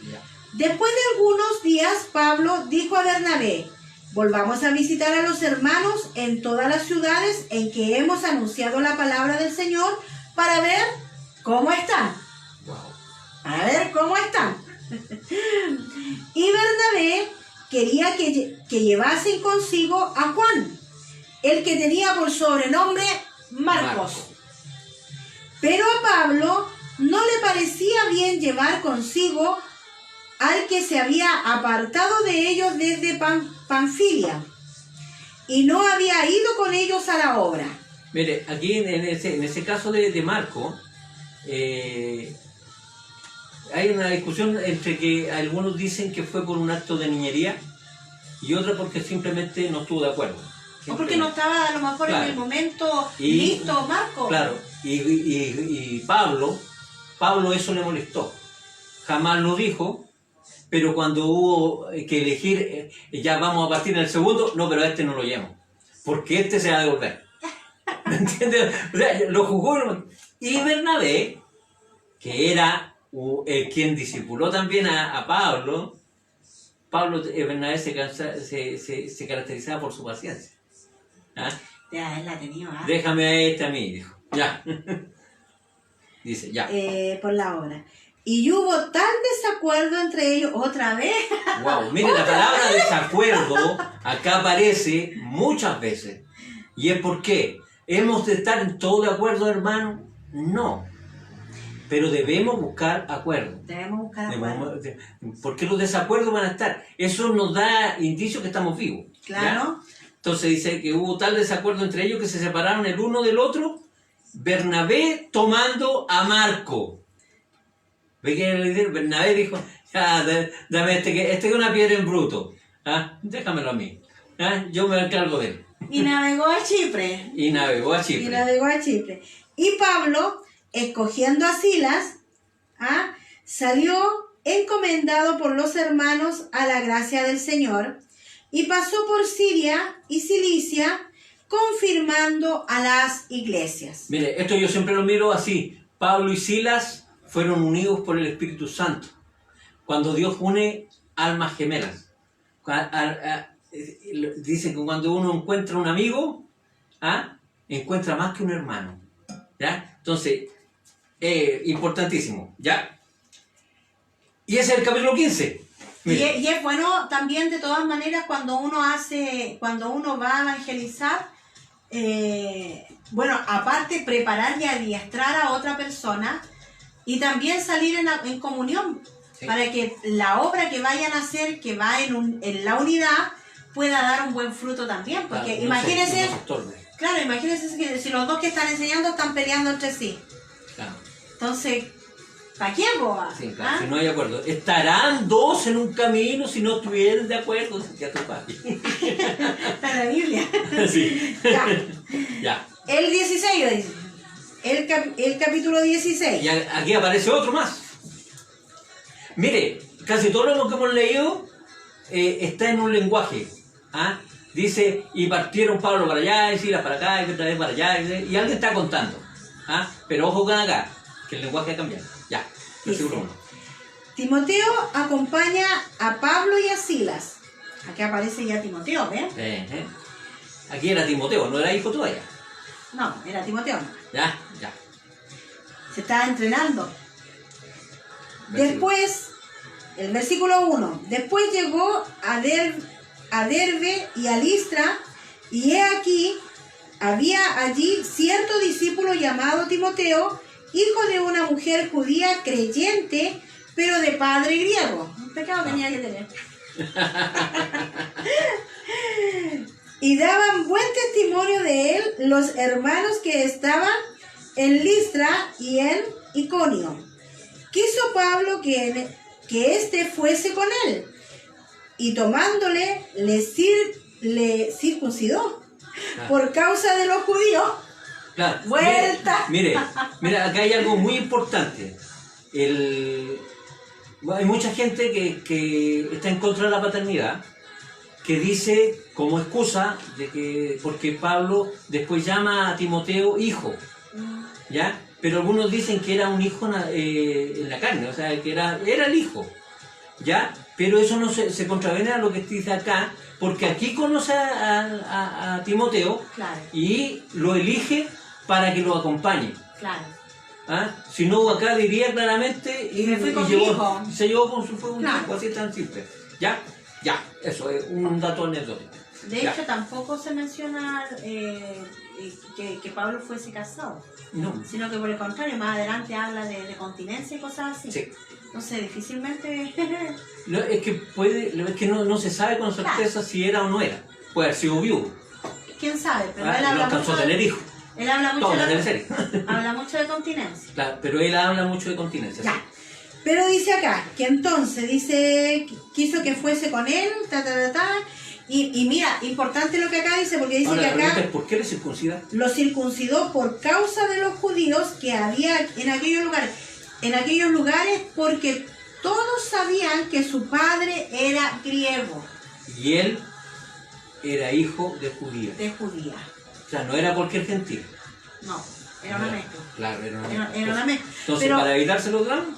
Yeah. Después de algunos días, Pablo dijo a Bernabé, volvamos a visitar a los hermanos en todas las ciudades en que hemos anunciado la palabra del Señor para ver cómo están. Wow. A ver cómo están. Y Bernabé quería que llevasen consigo a Juan, el que tenía por sobrenombre Marcos. Pero a Pablo no le parecía bien llevar consigo al que se había apartado de ellos desde Panfilia y no había ido con ellos a la obra. Mire, aquí en ese caso de Marco, hay una discusión entre que algunos dicen que fue por un acto de niñería y otros porque simplemente no estuvo de acuerdo. O porque no estaba a lo mejor claro. En el momento listo, Marco. Claro, y Pablo eso le molestó. Jamás lo dijo, pero cuando hubo que elegir, ya vamos a partir en el segundo, no, pero a este no lo llevamos, porque este se va a devolver. ¿Me entiendes? O sea, lo jugó. Y Bernabé, que era quien discipuló también a Pablo, Bernabé se caracterizaba por su paciencia. ¿Ah? Ya, él la tenía, ¿ah? Déjame a este a mí, dijo. Ya. Dice, ya. Por la obra. Y hubo tal desacuerdo entre ellos, otra vez. Wow, mire, la palabra desacuerdo acá aparece muchas veces. ¿Y es por qué? ¿Hemos de estar en todo de acuerdo, hermano? No. Pero debemos buscar acuerdos. Debemos buscar acuerdos. Porque los desacuerdos van a estar. Eso nos da indicio que estamos vivos. Claro. ¿Ya? Entonces dice que hubo tal desacuerdo entre ellos que se separaron el uno del otro. Bernabé tomando a Marco. ¿Ve que Bernabé dijo, ya, dame este que es una piedra en bruto? ¿Ah? Déjamelo a mí. ¿Ah? Yo me encargo de él. Y navegó a Chipre. Y navegó a Chipre. Y Pablo, escogiendo a Silas, salió encomendado por los hermanos a la gracia del Señor y pasó por Siria y Cilicia, confirmando a las iglesias. Mire, esto yo siempre lo miro así. Pablo y Silas fueron unidos por el Espíritu Santo. Cuando Dios une almas gemelas. Dicen que cuando uno encuentra un amigo, encuentra más que un hermano. ¿Ya? Entonces, importantísimo. ¿Ya? Y ese es el capítulo 15. Y es bueno también, de todas maneras, cuando uno va a evangelizar, aparte preparar y adiestrar a otra persona y también salir en comunión, sí, para que la obra que vayan a hacer, que va en la unidad, pueda dar un buen fruto también, porque claro, imagínense, imagínense que si los dos que están enseñando están peleando entre sí. Claro. Entonces, ¿para quién boba? Sí, claro, si no hay acuerdo. Estarán dos en un camino si no estuvieran de acuerdo. Ya tu padre. Está en la Biblia. Sí. Ya. El 16 dice. El capítulo 16. Y aquí aparece otro más. Mire, casi todo lo que hemos leído está en un lenguaje. Dice, y partieron Pablo para allá, y Silas para acá, y otra vez para allá, y alguien está contando. Pero ojo con acá, que el lenguaje ha cambiado. Ya, versículo 1. Timoteo acompaña a Pablo y a Silas. Aquí aparece ya Timoteo, ¿ves? Aquí era Timoteo, no era hijo todavía. No, era Timoteo. Ya. Se estaba entrenando. Después, el versículo 1. Después llegó a Derbe y a Listra, y he aquí, había allí cierto discípulo llamado Timoteo, hijo de una mujer judía creyente, pero de padre griego. Un pecado tenía que tener. Y daban buen testimonio de él los hermanos que estaban en Listra y en Iconio. Quiso Pablo que éste fuese con él, y tomándole le circuncidó por causa de los judíos. Claro. Vuelta. Mire, acá hay algo muy importante. Hay mucha gente que está en contra de la paternidad, que dice como excusa de que porque Pablo después llama a Timoteo hijo, ¿ya? Pero algunos dicen que era un hijo en la carne, o sea, que era el hijo, ¿ya? Pero eso no se contraviene a lo que dice acá, porque aquí conoce a Timoteo, claro, y lo elige para que lo acompañe. Claro. Si no, acá diría claramente y se llevó con su fuego, claro, así tan simple. ¿Ya? Eso es un dato anecdótico. De hecho, tampoco se menciona que Pablo fuese casado. No. Sino que por el contrario, más adelante habla de continencia y cosas así. Sí. Entonces, difícilmente... es que no se sabe con certeza, claro, si era o no era. Puede haber sido viudo. ¿Quién sabe? Pero él habla mucho de tener hijos. Él habla mucho de continencia. Claro, pero él habla mucho de continencia. Ya. Sí. Pero dice acá, que entonces, quiso que fuese con él, y mira, importante lo que acá dice, porque dice que acá... ¿Por qué le circuncida? Lo circuncidó por causa de los judíos que había en aquellos lugares. En aquellos lugares porque todos sabían que su padre era griego. Y él era hijo de judía. O sea, no era cualquier gentil. No, era una mezcla. Claro, era una mezcla. Entonces, pero, para evitarse los dramas...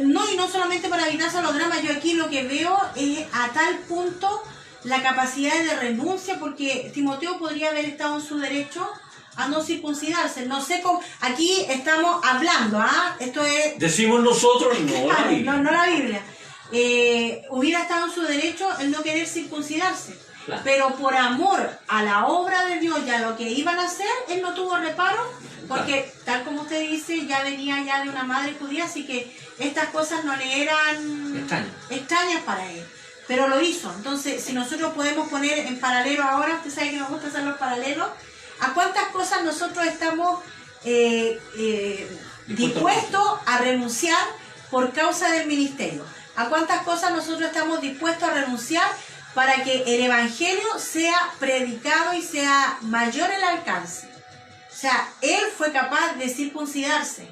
No, y no solamente para evitarse los dramas, yo aquí lo que veo es a tal punto la capacidad de renuncia, porque Timoteo podría haber estado en su derecho a no circuncidarse. No sé cómo, aquí estamos hablando, esto es... Decimos nosotros, no la Biblia. No la Biblia. Hubiera estado en su derecho el no querer circuncidarse. Claro. Pero por amor a la obra de Dios y a lo que iban a hacer, él no tuvo reparo Porque tal como usted dice, ya venía ya de una madre judía, así que estas cosas no le eran extrañas para él. Pero lo hizo. Entonces, si nosotros podemos poner en paralelo ahora, usted sabe que nos gusta hacer los paralelos, ¿a cuántas cosas nosotros estamos dispuestos a renunciar por causa del ministerio? ¿A cuántas cosas nosotros estamos dispuestos a renunciar para que el evangelio sea predicado y sea mayor el alcance? O sea, él fue capaz de circuncidarse.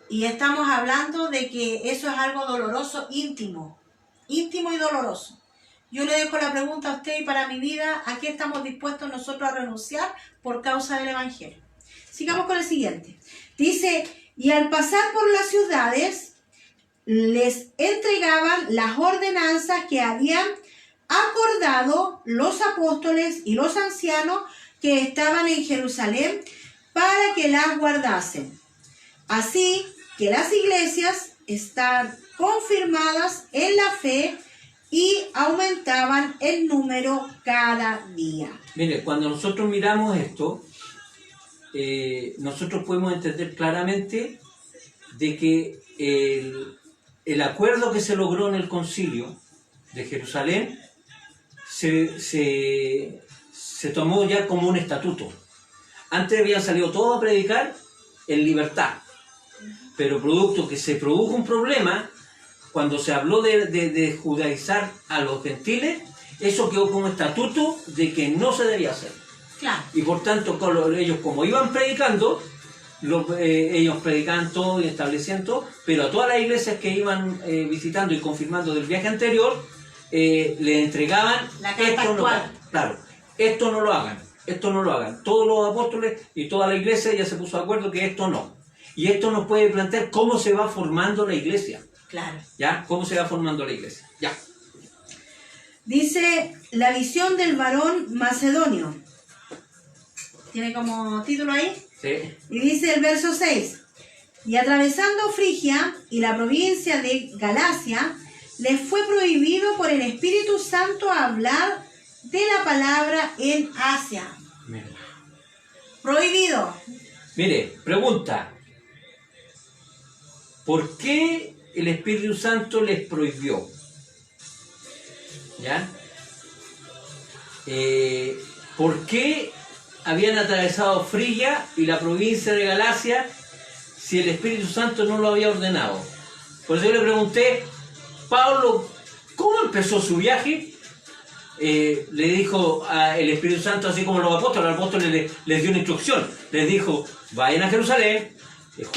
Y estamos hablando de que eso es algo doloroso, íntimo y doloroso. Yo le dejo la pregunta a usted y para mi vida, ¿a qué estamos dispuestos nosotros a renunciar por causa del evangelio? Sigamos con el siguiente. Dice, y al pasar por las ciudades, les entregaban las ordenanzas que habían acordado los apóstoles y los ancianos que estaban en Jerusalén para que las guardasen. Así que las iglesias están confirmadas en la fe y aumentaban el número cada día. Mire, cuando nosotros miramos esto, nosotros podemos entender claramente de que el acuerdo que se logró en el concilio de Jerusalén se tomó ya como un estatuto. Antes habían salido todos a predicar en libertad, pero producto que se produjo un problema, cuando se habló de judaizar a los gentiles, eso quedó como estatuto de que no se debía hacer. Claro. Y por tanto, ellos como iban predicando, ellos predicaban todo y establecían todo, pero a todas las iglesias que iban visitando y confirmando del viaje anterior, le entregaban esto no, claro, esto no lo hagan, esto no lo hagan. Todos los apóstoles y toda la iglesia ya se puso de acuerdo que esto no. Y esto nos puede plantear cómo se va formando la iglesia. Claro. ¿Ya? ¿Cómo se va formando la iglesia? Ya. Dice, la visión del varón macedonio. ¿Tiene como título ahí? Sí. Y dice el verso 6. Y atravesando Frigia y la provincia de Galacia, les fue prohibido por el Espíritu Santo hablar de la palabra en Asia. Mira. Prohibido. Mire, pregunta. ¿Por qué el Espíritu Santo les prohibió? ¿Ya? ¿Por qué habían atravesado Frigia y la provincia de Galacia si el Espíritu Santo no lo había ordenado? Por eso yo le pregunté, Pablo, ¿cómo empezó su viaje? Le dijo el Espíritu Santo, así como los apóstoles les dio una instrucción. Les dijo, vayan a Jerusalén,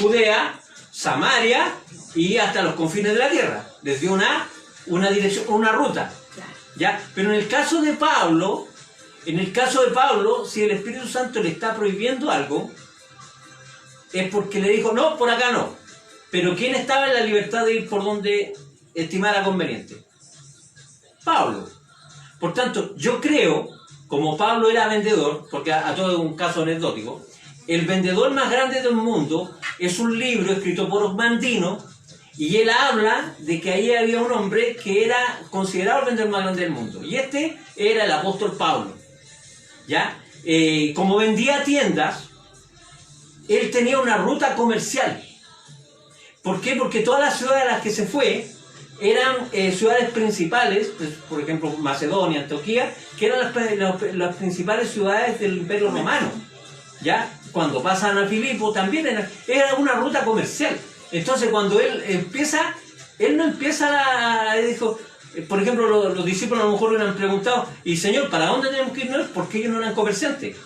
Judea, Samaria y hasta los confines de la tierra. Les dio una dirección, una ruta. ¿Ya? Pero en el caso de Pablo, si el Espíritu Santo le está prohibiendo algo, es porque le dijo, no, por acá no. Pero ¿quién estaba en la libertad de ir por donde estimara conveniente? Pablo. Por tanto, yo creo, como Pablo era vendedor, porque a todo es un caso anecdótico, el vendedor más grande del mundo es un libro escrito por Osmandino, y él habla de que ahí había un hombre que era considerado el vendedor más grande del mundo. Y este era el apóstol Pablo. ¿Ya? Como vendía tiendas, él tenía una ruta comercial. ¿Por qué? Porque todas las ciudades a las que se fue eran ciudades principales, pues, por ejemplo Macedonia, Antioquía, que eran las principales ciudades del Imperio Romano. ¿Ya? Cuando pasan a Filipo también era una ruta comercial. Entonces cuando él no empieza dijo, por ejemplo, los discípulos a lo mejor le han preguntado, y Señor, ¿para dónde tenemos que irnos? Porque ellos no eran comerciantes.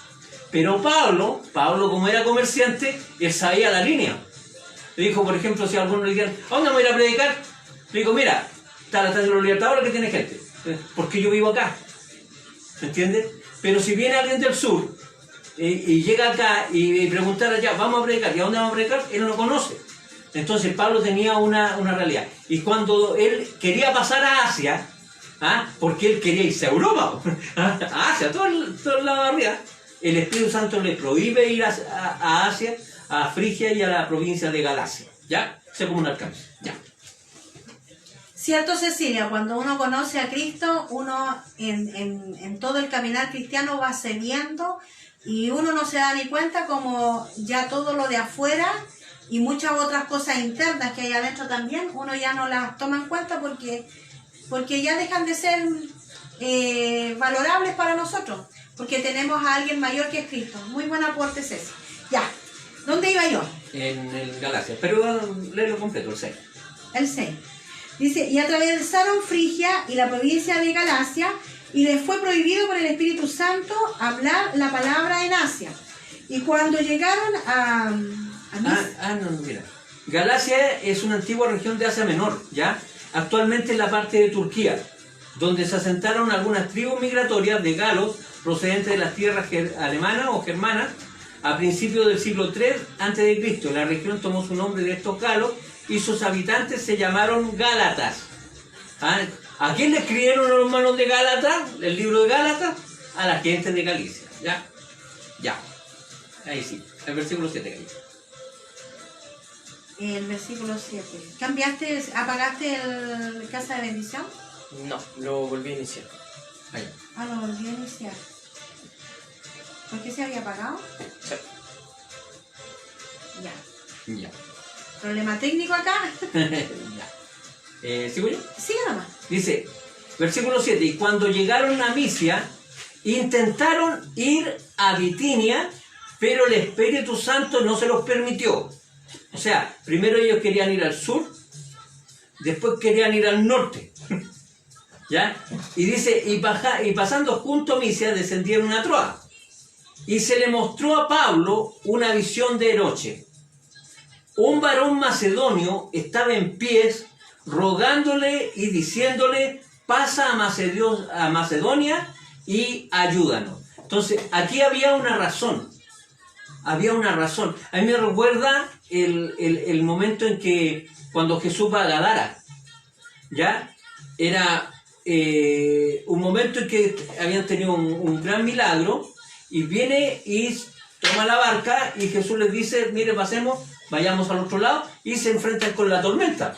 Pero Pablo como era comerciante, él sabía la línea. Le dijo, por ejemplo, si algunos le dijeran, ¿a dónde vamos a ir a predicar? Le digo, mira, está la de los Libertadores que tiene gente, porque yo vivo acá. ¿Se entiende? Pero si viene alguien del sur y llega acá y preguntar allá, vamos a predicar, ¿y a dónde vamos a predicar? Él no lo conoce. Entonces Pablo tenía una realidad. Y cuando él quería pasar a Asia, porque él quería irse a Europa, a Asia, todo el lado de arriba, el Espíritu Santo le prohíbe ir a Asia, a Frigia y a la provincia de Galacia. ¿Ya? Sé como un alcance. Ya. Cierto, Cecilia, cuando uno conoce a Cristo, uno en todo el caminar cristiano va cediendo y uno no se da ni cuenta como ya todo lo de afuera y muchas otras cosas internas que hay adentro también, uno ya no las toma en cuenta porque ya dejan de ser valorables para nosotros, porque tenemos a alguien mayor que es Cristo. Muy buen aporte es ese. Ya, ¿dónde iba yo? En el Galacia, pero léelo completo, el 6. El 6. Dice, y atravesaron Frigia y la provincia de Galacia, y les fue prohibido por el Espíritu Santo hablar la palabra en Asia. Y cuando llegaron a no, mira. Galacia es una antigua región de Asia Menor, ¿ya? Actualmente en la parte de Turquía, donde se asentaron algunas tribus migratorias de galos procedentes de las tierras alemanas o germanas a principios del siglo III a.C. La región tomó su nombre de estos galos y sus habitantes se llamaron Gálatas. ¿A quién le escribieron los hermanos de Gálatas el libro de Gálatas? A la gente de Galicia. ¿Ya? Ya. Ahí sí. El versículo 7. El versículo 7. ¿Apagaste el casa de bendición? No, lo volví a iniciar. Ahí. Lo volví a iniciar. ¿Por qué se había apagado? Sí. Ya. ¿Problema técnico acá? Ya. ¿Sigo yo? Sigue nomás. Dice, versículo 7, y cuando llegaron a Misia, intentaron ir a Bitinia, pero el Espíritu Santo no se los permitió. O sea, primero ellos querían ir al sur, después querían ir al norte. ¿Ya? Y dice, y pasando junto a Misia, descendieron a Troa. Y se le mostró a Pablo una visión de noche. Un varón macedonio estaba en pies, rogándole y diciéndole, pasa a Macedonia y ayúdanos. Entonces, aquí había una razón. Había una razón. A mí me recuerda el momento en que, cuando Jesús va a Gadara, ¿ya? Era un momento en que habían tenido un gran milagro, y viene y toma la barca, y Jesús les dice, mire, vayamos al otro lado, y se enfrentan con la tormenta.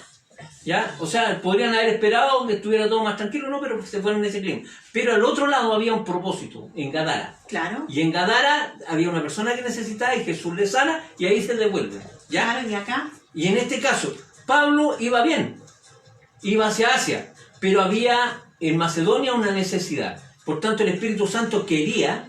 ¿Ya? O sea, podrían haber esperado que estuviera todo más tranquilo, ¿no? Pero se fueron en ese clima. Pero al otro lado había un propósito, en Gadara. Claro. Y en Gadara había una persona que necesitaba y Jesús le sana y ahí se devuelve. ¿Ya? Claro, ¿y acá? Y en este caso, Pablo iba bien, iba hacia Asia, pero había en Macedonia una necesidad. Por tanto, el Espíritu Santo quería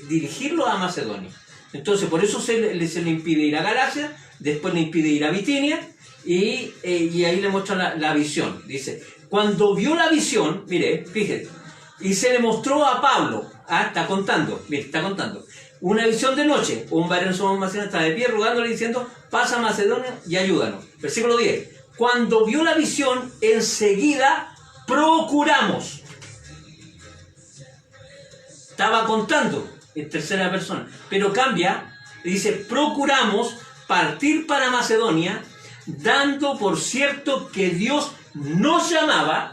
dirigirlo a Macedonia. Entonces, por eso se le impide ir a Galacia, después le impide ir a Bitinia, y ahí le muestra la visión. Dice, cuando vio la visión, mire, fíjate, y se le mostró a Pablo, está contando, una visión de noche, un varón macedonio está de pie rogándole diciendo, pasa a Macedonia y ayúdanos. Versículo 10, cuando vio la visión, enseguida procuramos. Estaba contando en tercera persona, pero cambia, dice, procuramos partir para Macedonia, dando por cierto que Dios nos llamaba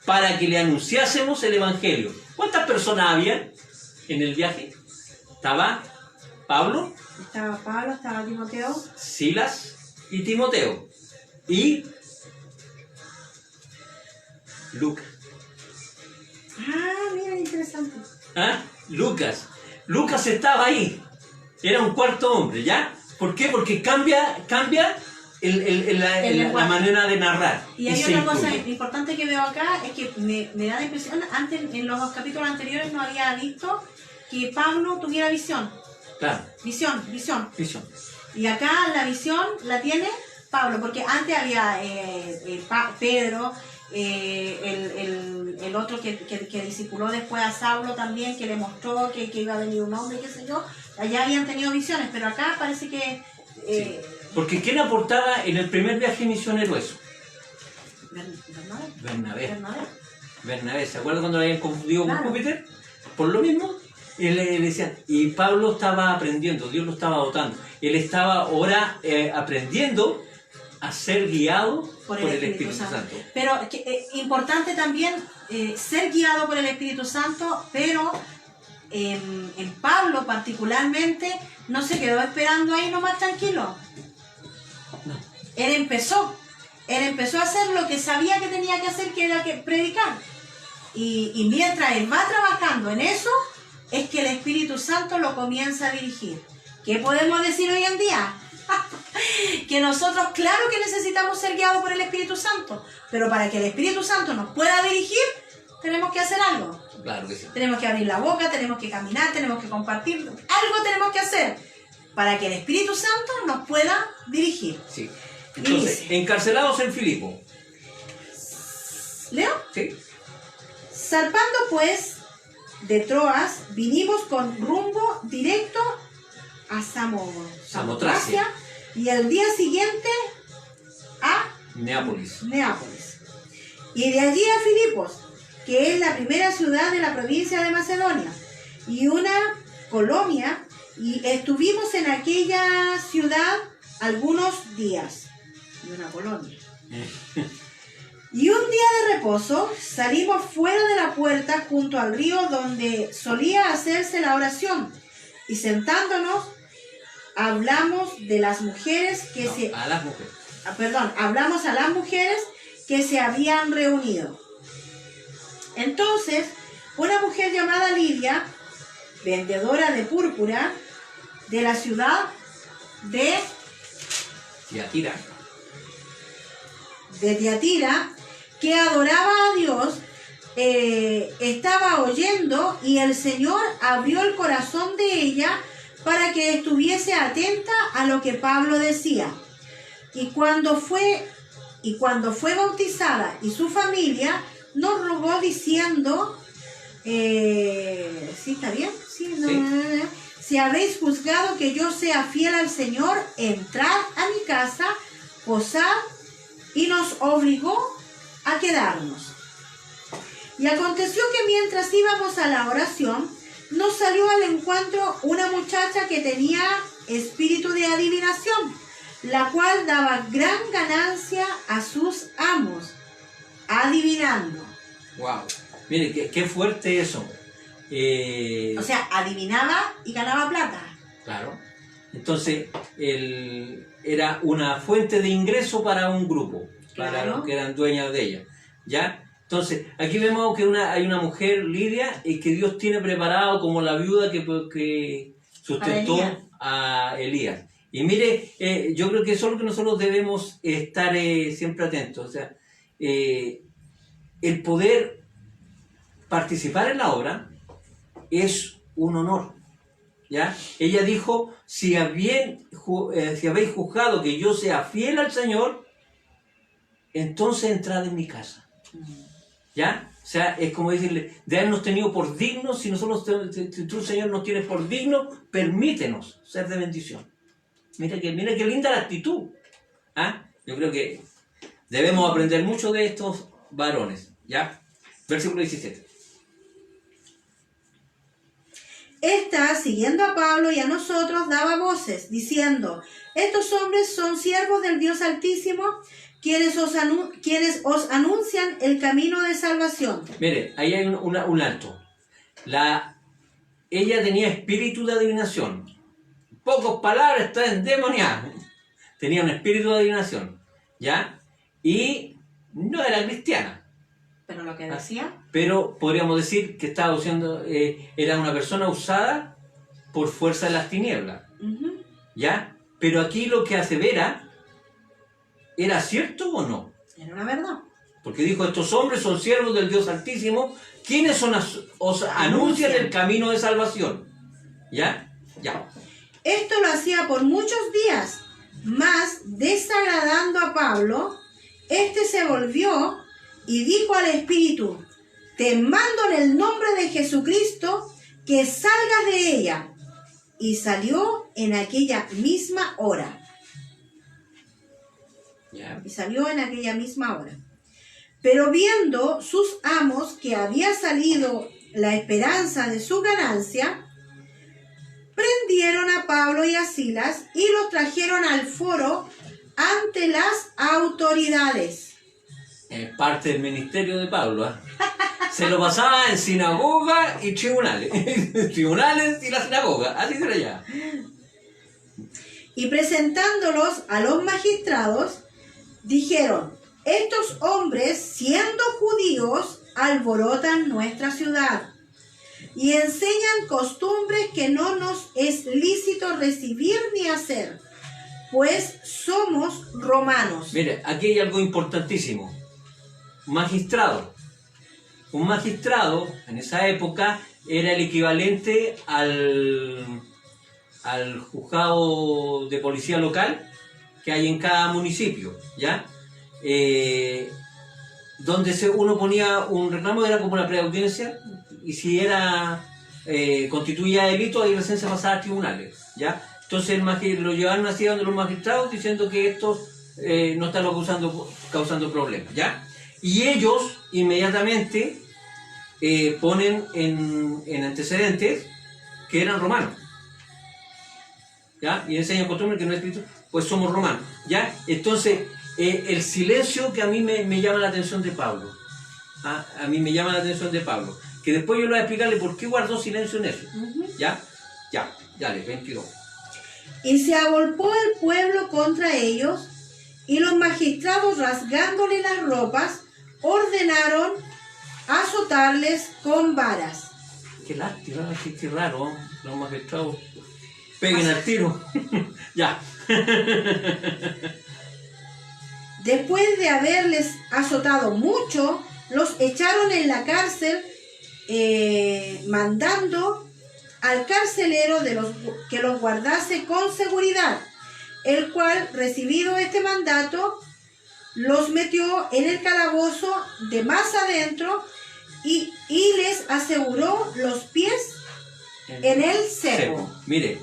para que le anunciásemos el Evangelio. ¿Cuántas personas había en el viaje? Estaba Pablo, estaba Timoteo, Silas y Timoteo, y Lucas. Mira, interesante. Lucas estaba ahí, era un cuarto hombre, ¿ya? ¿Por qué? Porque cambia la manera de narrar. Y hay otra cosa importante que veo acá, es que me da la impresión, antes en los capítulos anteriores no había visto que Pablo tuviera visión. Claro. Visión. Y acá la visión la tiene Pablo, porque antes había Pedro, el otro que discipuló después a Saulo también, que le mostró que iba a venir un hombre, qué sé yo. Allá habían tenido visiones, pero acá parece que... sí. Porque ¿quién aportaba en el primer viaje misionero eso? Bernabé. ¿Se acuerdan cuando lo habían confundido con Júpiter? Por lo mismo, él le decían, y Pablo estaba aprendiendo, Dios lo estaba dotando. Él estaba ahora aprendiendo a ser guiado por el Espíritu Santo. Pero importante también ser guiado por el Espíritu Santo, pero en Pablo particularmente no se quedó esperando ahí nomás tranquilo. No. Él empezó a hacer lo que sabía que tenía que hacer, que era predicar. y mientras él va trabajando en eso, es que el Espíritu Santo lo comienza a dirigir. ¿Qué podemos decir hoy en día? Que nosotros, claro que necesitamos ser guiados por el Espíritu Santo, pero para que el Espíritu Santo nos pueda dirigir, tenemos que hacer algo. Claro que sí. Tenemos que abrir la boca, tenemos que caminar, tenemos que compartir, algo tenemos que hacer para que el Espíritu Santo nos pueda dirigir. Sí. Entonces, encarcelados en Filipo. ¿Leo? Sí. Zarpando pues de Troas, vinimos con rumbo directo a Samotracia y el día siguiente a Neápolis. Y de allí a Filipos, que es la primera ciudad de la provincia de Macedonia, y una colonia, y estuvimos en aquella ciudad algunos días. Y una colonia. Y un día de reposo salimos fuera de la puerta junto al río donde solía hacerse la oración, y sentándonos hablamos de las mujeres que hablamos a las mujeres que se habían reunido. Entonces, una mujer llamada Lidia, vendedora de púrpura de la ciudad de Tiatira, que adoraba a Dios, estaba oyendo, y el Señor abrió el corazón de ella para que estuviese atenta a lo que Pablo decía. Y cuando fue bautizada y su familia, nos rogó diciendo, ¿sí está bien? Sí, no, Sí. Si habéis juzgado que yo sea fiel al Señor, entrad a mi casa, posad, y nos obligó a quedarnos. Y aconteció que mientras íbamos a la oración, nos salió al encuentro una muchacha que tenía espíritu de adivinación, la cual daba gran ganancia a sus amos, adivinando. Wow. Mire, qué fuerte eso. O sea, adivinaba y ganaba plata. Claro. Entonces, era una fuente de ingreso para un grupo, para Claro. los que eran dueñas de ella. ¿Ya? Entonces, aquí vemos que hay una mujer, Lidia, y que Dios tiene preparado como la viuda que sustentó a Elías. Y mire, yo creo que eso es lo que nosotros debemos estar siempre atentos. O sea, el poder participar en la obra es un honor. ¿Ya? Ella dijo, si habéis juzgado que yo sea fiel al Señor, entonces entrad en mi casa. ¿Ya? O sea, es como decirle, de habernos tenido por dignos, si tú, Señor, nos tienes por dignos, permítenos ser de bendición. Mira qué linda la actitud. ¿Ah? Yo creo que debemos aprender mucho de estos varones. ¿Ya? Versículo 17. Esta, siguiendo a Pablo y a nosotros, daba voces, diciendo, estos hombres son siervos del Dios Altísimo, quienes os anuncian el camino de salvación. Mire, ahí hay un alto. Ella tenía espíritu de adivinación. Pocas palabras, está endemoniada. Tenía un espíritu de adivinación. ¿Ya? Y no era cristiana. Pero lo que decía... Pero podríamos decir que estaba usando, era una persona usada por fuerza de las tinieblas. ¿Ya? Pero aquí lo que asevera, ¿era cierto o no? Era una verdad. Porque dijo, estos hombres son siervos del Dios Altísimo, quienes os anuncian el camino de salvación. ¿Ya? Ya. Esto lo hacía por muchos días, mas desagradando a Pablo, este se volvió y dijo al Espíritu, te mando en el nombre de Jesucristo que salgas de ella. Y salió en aquella misma hora. Ya. Pero viendo sus amos que había salido la esperanza de su ganancia, prendieron a Pablo y a Silas y los trajeron al foro ante las autoridades. Es parte del ministerio de Pablo. ¿Eh? Se lo pasaba en sinagoga y tribunales. Tribunales y la sinagoga. Así será ya. Y presentándolos a los magistrados, dijeron, estos hombres, siendo judíos, alborotan nuestra ciudad y enseñan costumbres que no nos es lícito recibir ni hacer, pues somos romanos. Mire, aquí hay algo importantísimo. Magistrado. Un magistrado en esa época era el equivalente al juzgado de policía local que hay en cada municipio, ¿ya? Donde uno ponía un reclamo, era como una preaudiencia, y si era constituía delito, ahí recién se pasaba a tribunales, ¿ya? Entonces lo llevaron así donde los magistrados diciendo que estos no están causando problemas, ¿ya? Y ellos inmediatamente ponen en antecedentes que eran romanos, ¿ya? Y enseñan costumbre que no es escrito, pues somos romanos, ¿ya? Entonces, el silencio que a mí me llama la atención de Pablo, ¿ah? A mí me llama la atención de Pablo, que después yo le voy a explicarle por qué guardó silencio en eso, ¿ya? Ya, dale, 22. Y se agolpó el pueblo contra ellos, y los magistrados, rasgándole las ropas, ordenaron azotarles con varas. Qué lástima, qué raro, ¿eh? Los magistrados peguen al tiro. Ya. Después de haberles azotado mucho, los echaron en la cárcel, mandando al carcelero que los guardase con seguridad, el cual, recibido este mandato, los metió en el calabozo de más adentro y les aseguró los pies en el cepo. Mire,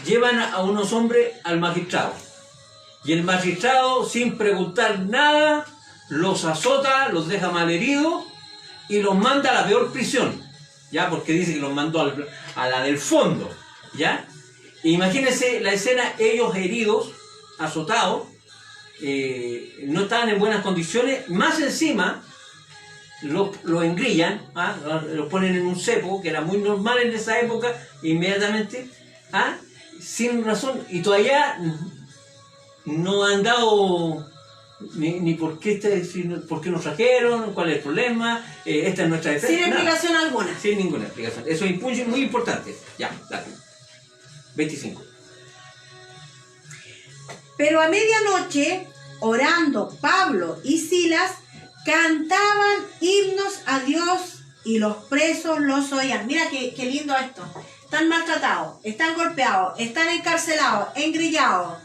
llevan a unos hombres al magistrado, y el magistrado, sin preguntar nada, los azota, los deja malheridos y los manda a la peor prisión, ¿ya? Porque dice que los mandó a la del fondo, ¿ya? Imagínense la escena, ellos heridos, azotados, no estaban en buenas condiciones, más encima lo engrillan, ¿ah? Lo ponen en un cepo, que era muy normal en esa época, inmediatamente, ¿ah? Sin razón, y todavía no han dado ni por qué nos trajeron, cuál es el problema, esta es nuestra defensa. Sin explicación alguna. Sin ninguna explicación. Eso es muy importante. Ya, dale. 25. Pero a medianoche, orando Pablo y Silas, cantaban himnos a Dios y los presos los oían. Mira qué lindo esto. Están maltratados, están golpeados, están encarcelados, engrillados.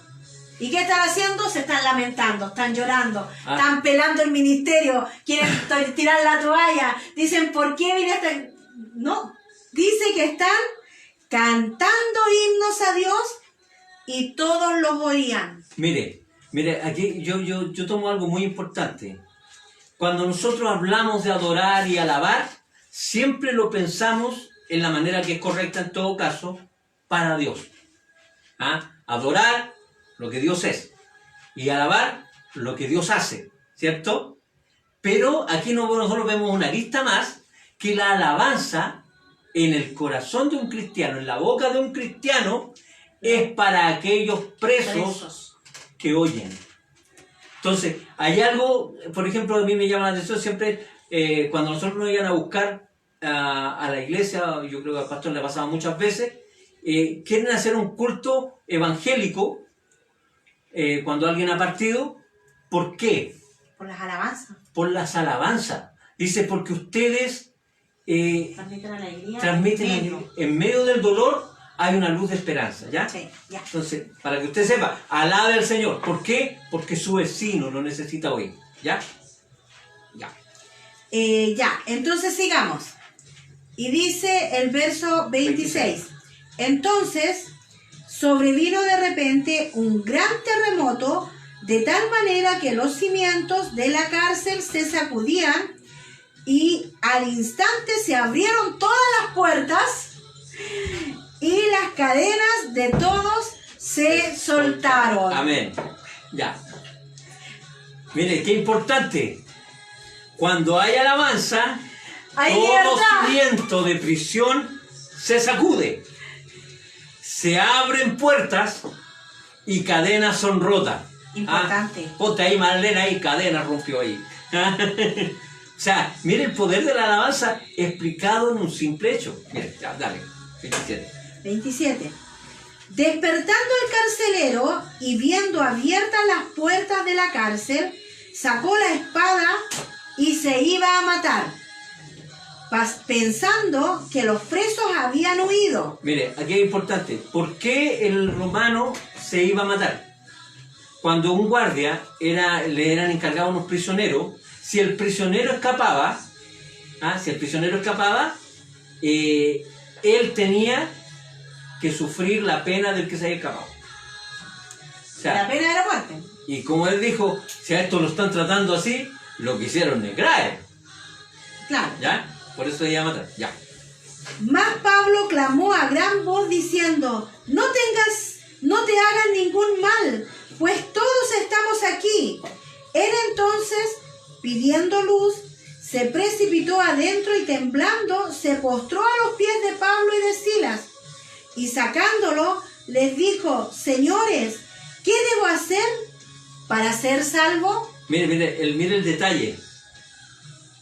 ¿Y qué están haciendo? Se están lamentando, están llorando, están pelando el ministerio, quieren tirar la toalla. Dicen, ¿por qué vine hasta...? No, dice que están cantando himnos a Dios y todos los oían. Mire, aquí yo tomo algo muy importante. Cuando nosotros hablamos de adorar y alabar, siempre lo pensamos en la manera que es correcta en todo caso, para Dios. ¿Ah? Adorar lo que Dios es y alabar lo que Dios hace, ¿cierto? Pero aquí nosotros vemos una lista más, que la alabanza en el corazón de un cristiano, en la boca de un cristiano, es para aquellos presos que oyen. Entonces, hay algo, por ejemplo, a mí me llama la atención siempre, cuando nosotros nos iban a buscar a la iglesia, yo creo que al pastor le ha pasado muchas veces, quieren hacer un culto evangélico cuando alguien ha partido. ¿Por qué? Por las alabanzas. Por las alabanzas. Dice, porque ustedes transmiten alegría. En medio del dolor hay una luz de esperanza, ¿ya? Sí, ya. Entonces, para que usted sepa, alabe al Señor. ¿Por qué? Porque su vecino lo necesita hoy, ¿ya? Ya. Entonces sigamos. Y dice el verso 26. Entonces sobrevino de repente un gran terremoto, de tal manera que los cimientos de la cárcel se sacudían y al instante se abrieron todas las puertas y las cadenas de todos se soltaron. Amén. Ya. Mire, qué importante. Cuando hay alabanza, ¡hay todo libertad! cimiento de prisión se sacude. Se abren puertas y cadenas son rotas. Importante. Ponte ahí, Marlena, ahí, cadena rompió ahí. O sea, mire el poder de la alabanza explicado en un simple hecho. Mire, ya, dale, 27. 27. Despertando el carcelero y viendo abiertas las puertas de la cárcel, sacó la espada y se iba a matar, pensando que los presos habían huido. Mire, aquí es importante. ¿Por qué el romano se iba a matar? Cuando un guardia le eran encargados unos prisioneros, si el prisionero escapaba, él tenía que sufrir la pena del que se haya escapado. O sea, La pena de la muerte. y como él dijo, si a esto lo están tratando así, lo que hicieron es grave. Claro. ¿Ya? Por eso se iba a matar. Ya. Mas Pablo clamó a gran voz diciendo, no te hagas ningún mal, pues todos estamos aquí. Él entonces, pidiendo luz, se precipitó adentro y temblando se postró a los pies de Pablo y de Silas. Y sacándolo, les dijo, señores, ¿qué debo hacer para ser salvo? Mire el detalle.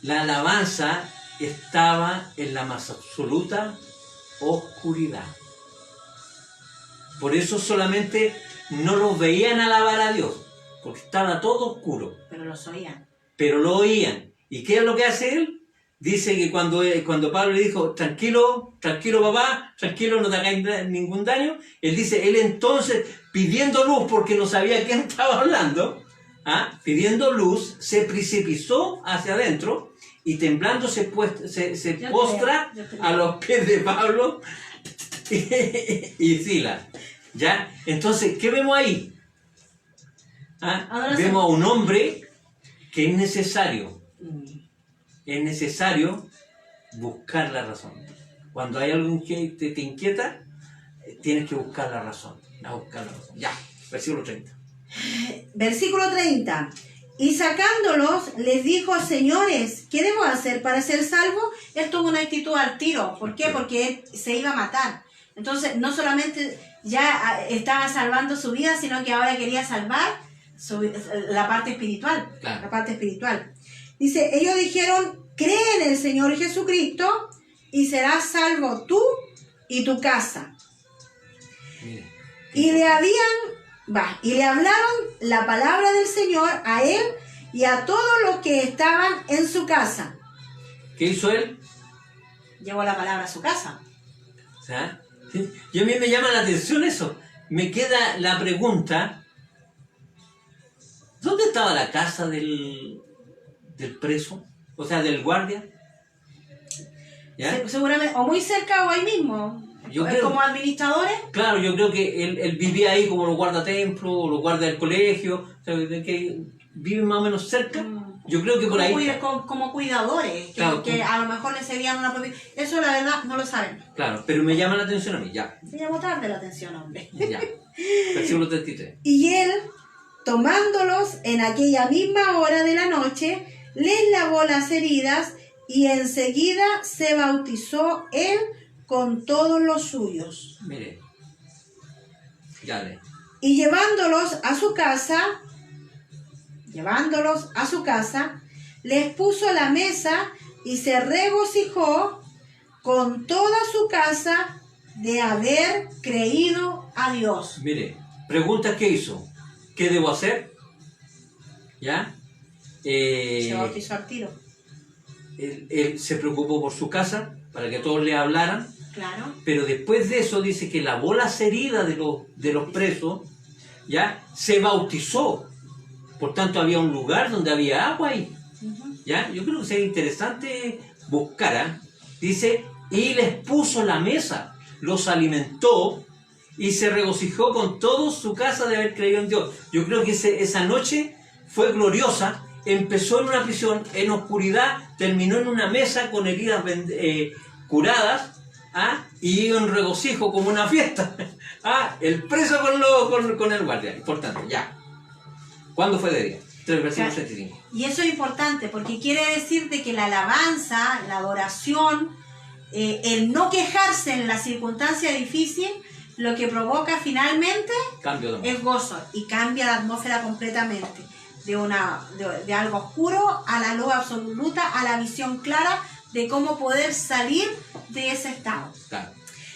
La alabanza estaba en la más absoluta oscuridad. Por eso solamente no los veían alabar a Dios, porque estaba todo oscuro. Pero los oían. Pero lo oían. ¿Y qué es lo que hace él? Dice que cuando Pablo le dijo, tranquilo papá, tranquilo, no te hagáis ningún daño, él dice, él entonces, pidiendo luz, porque no sabía quién estaba hablando, pidiendo luz, se precipitó hacia adentro y temblando se postra a los pies de Pablo y Silas. ¿Ya? Entonces, ¿qué vemos ahí? Vemos a un hombre que es necesario buscar la razón. Cuando hay algo que te inquieta, tienes que buscar la razón. Ya, versículo 30. Versículo 30. Y sacándolos, les dijo, señores, ¿qué debo hacer para ser salvo? Él tuvo una actitud al tiro. ¿Por qué? Porque él se iba a matar. Entonces, no solamente ya estaba salvando su vida, sino que ahora quería salvar la parte espiritual. Claro. La parte espiritual. Dice, ellos dijeron, cree en el Señor Jesucristo y serás salvo tú y tu casa. Mire. Y le hablaron la palabra del Señor a él y a todos los que estaban en su casa. ¿Qué hizo él? Llevó la palabra a su casa. O sea, y a mí me llama la atención eso. Me queda la pregunta, ¿dónde estaba la casa del preso? O sea, del guardia. ¿Ya? Seguramente, o muy cerca o ahí mismo. Yo creo, como administradores. Claro, yo creo que él vivía ahí como los guardatemplos, o los guardas del colegio, o sea, que viven más o menos cerca. Yo creo que por ahí. Como cuidadores, Claro, que a lo mejor le cedían una propiedad. Eso la verdad no lo saben. Claro, pero me llama la atención a mí, ya. Se llamó tarde la atención, hombre. Ya. Versículo 33. Y él, tomándolos en aquella misma hora de la noche, les lavó las heridas y enseguida se bautizó él con todos los suyos. Mire. Ya le. Y llevándolos a su casa, les puso la mesa y se regocijó con toda su casa de haber creído a Dios. Mire, pregunta qué hizo. ¿Qué debo hacer? ¿Ya? Se bautizó al tiro. Él se preocupó por su casa, para que todos le hablaran. Claro. Pero después de eso dice que lavó las heridas de los presos, ¿ya? Se bautizó. Por tanto, había un lugar donde había agua ahí. ¿Ya? Yo creo que sería interesante buscar. Dice, y les puso la mesa, los alimentó y se regocijó con toda su casa de haber creído en Dios. Yo creo que esa noche fue gloriosa. Empezó en una prisión, en oscuridad, terminó en una mesa con heridas curadas, y en regocijo como una fiesta. El preso con el guardia. Importante, ya. ¿Cuándo fue de día? 3 versículos 75. Y eso es importante porque quiere decir de que la alabanza, la adoración, el no quejarse en la circunstancia difícil, lo que provoca finalmente Cambio de es gozo y cambia la atmósfera completamente. de algo oscuro a la luz absoluta, a la visión clara de cómo poder salir de ese estado. Claro.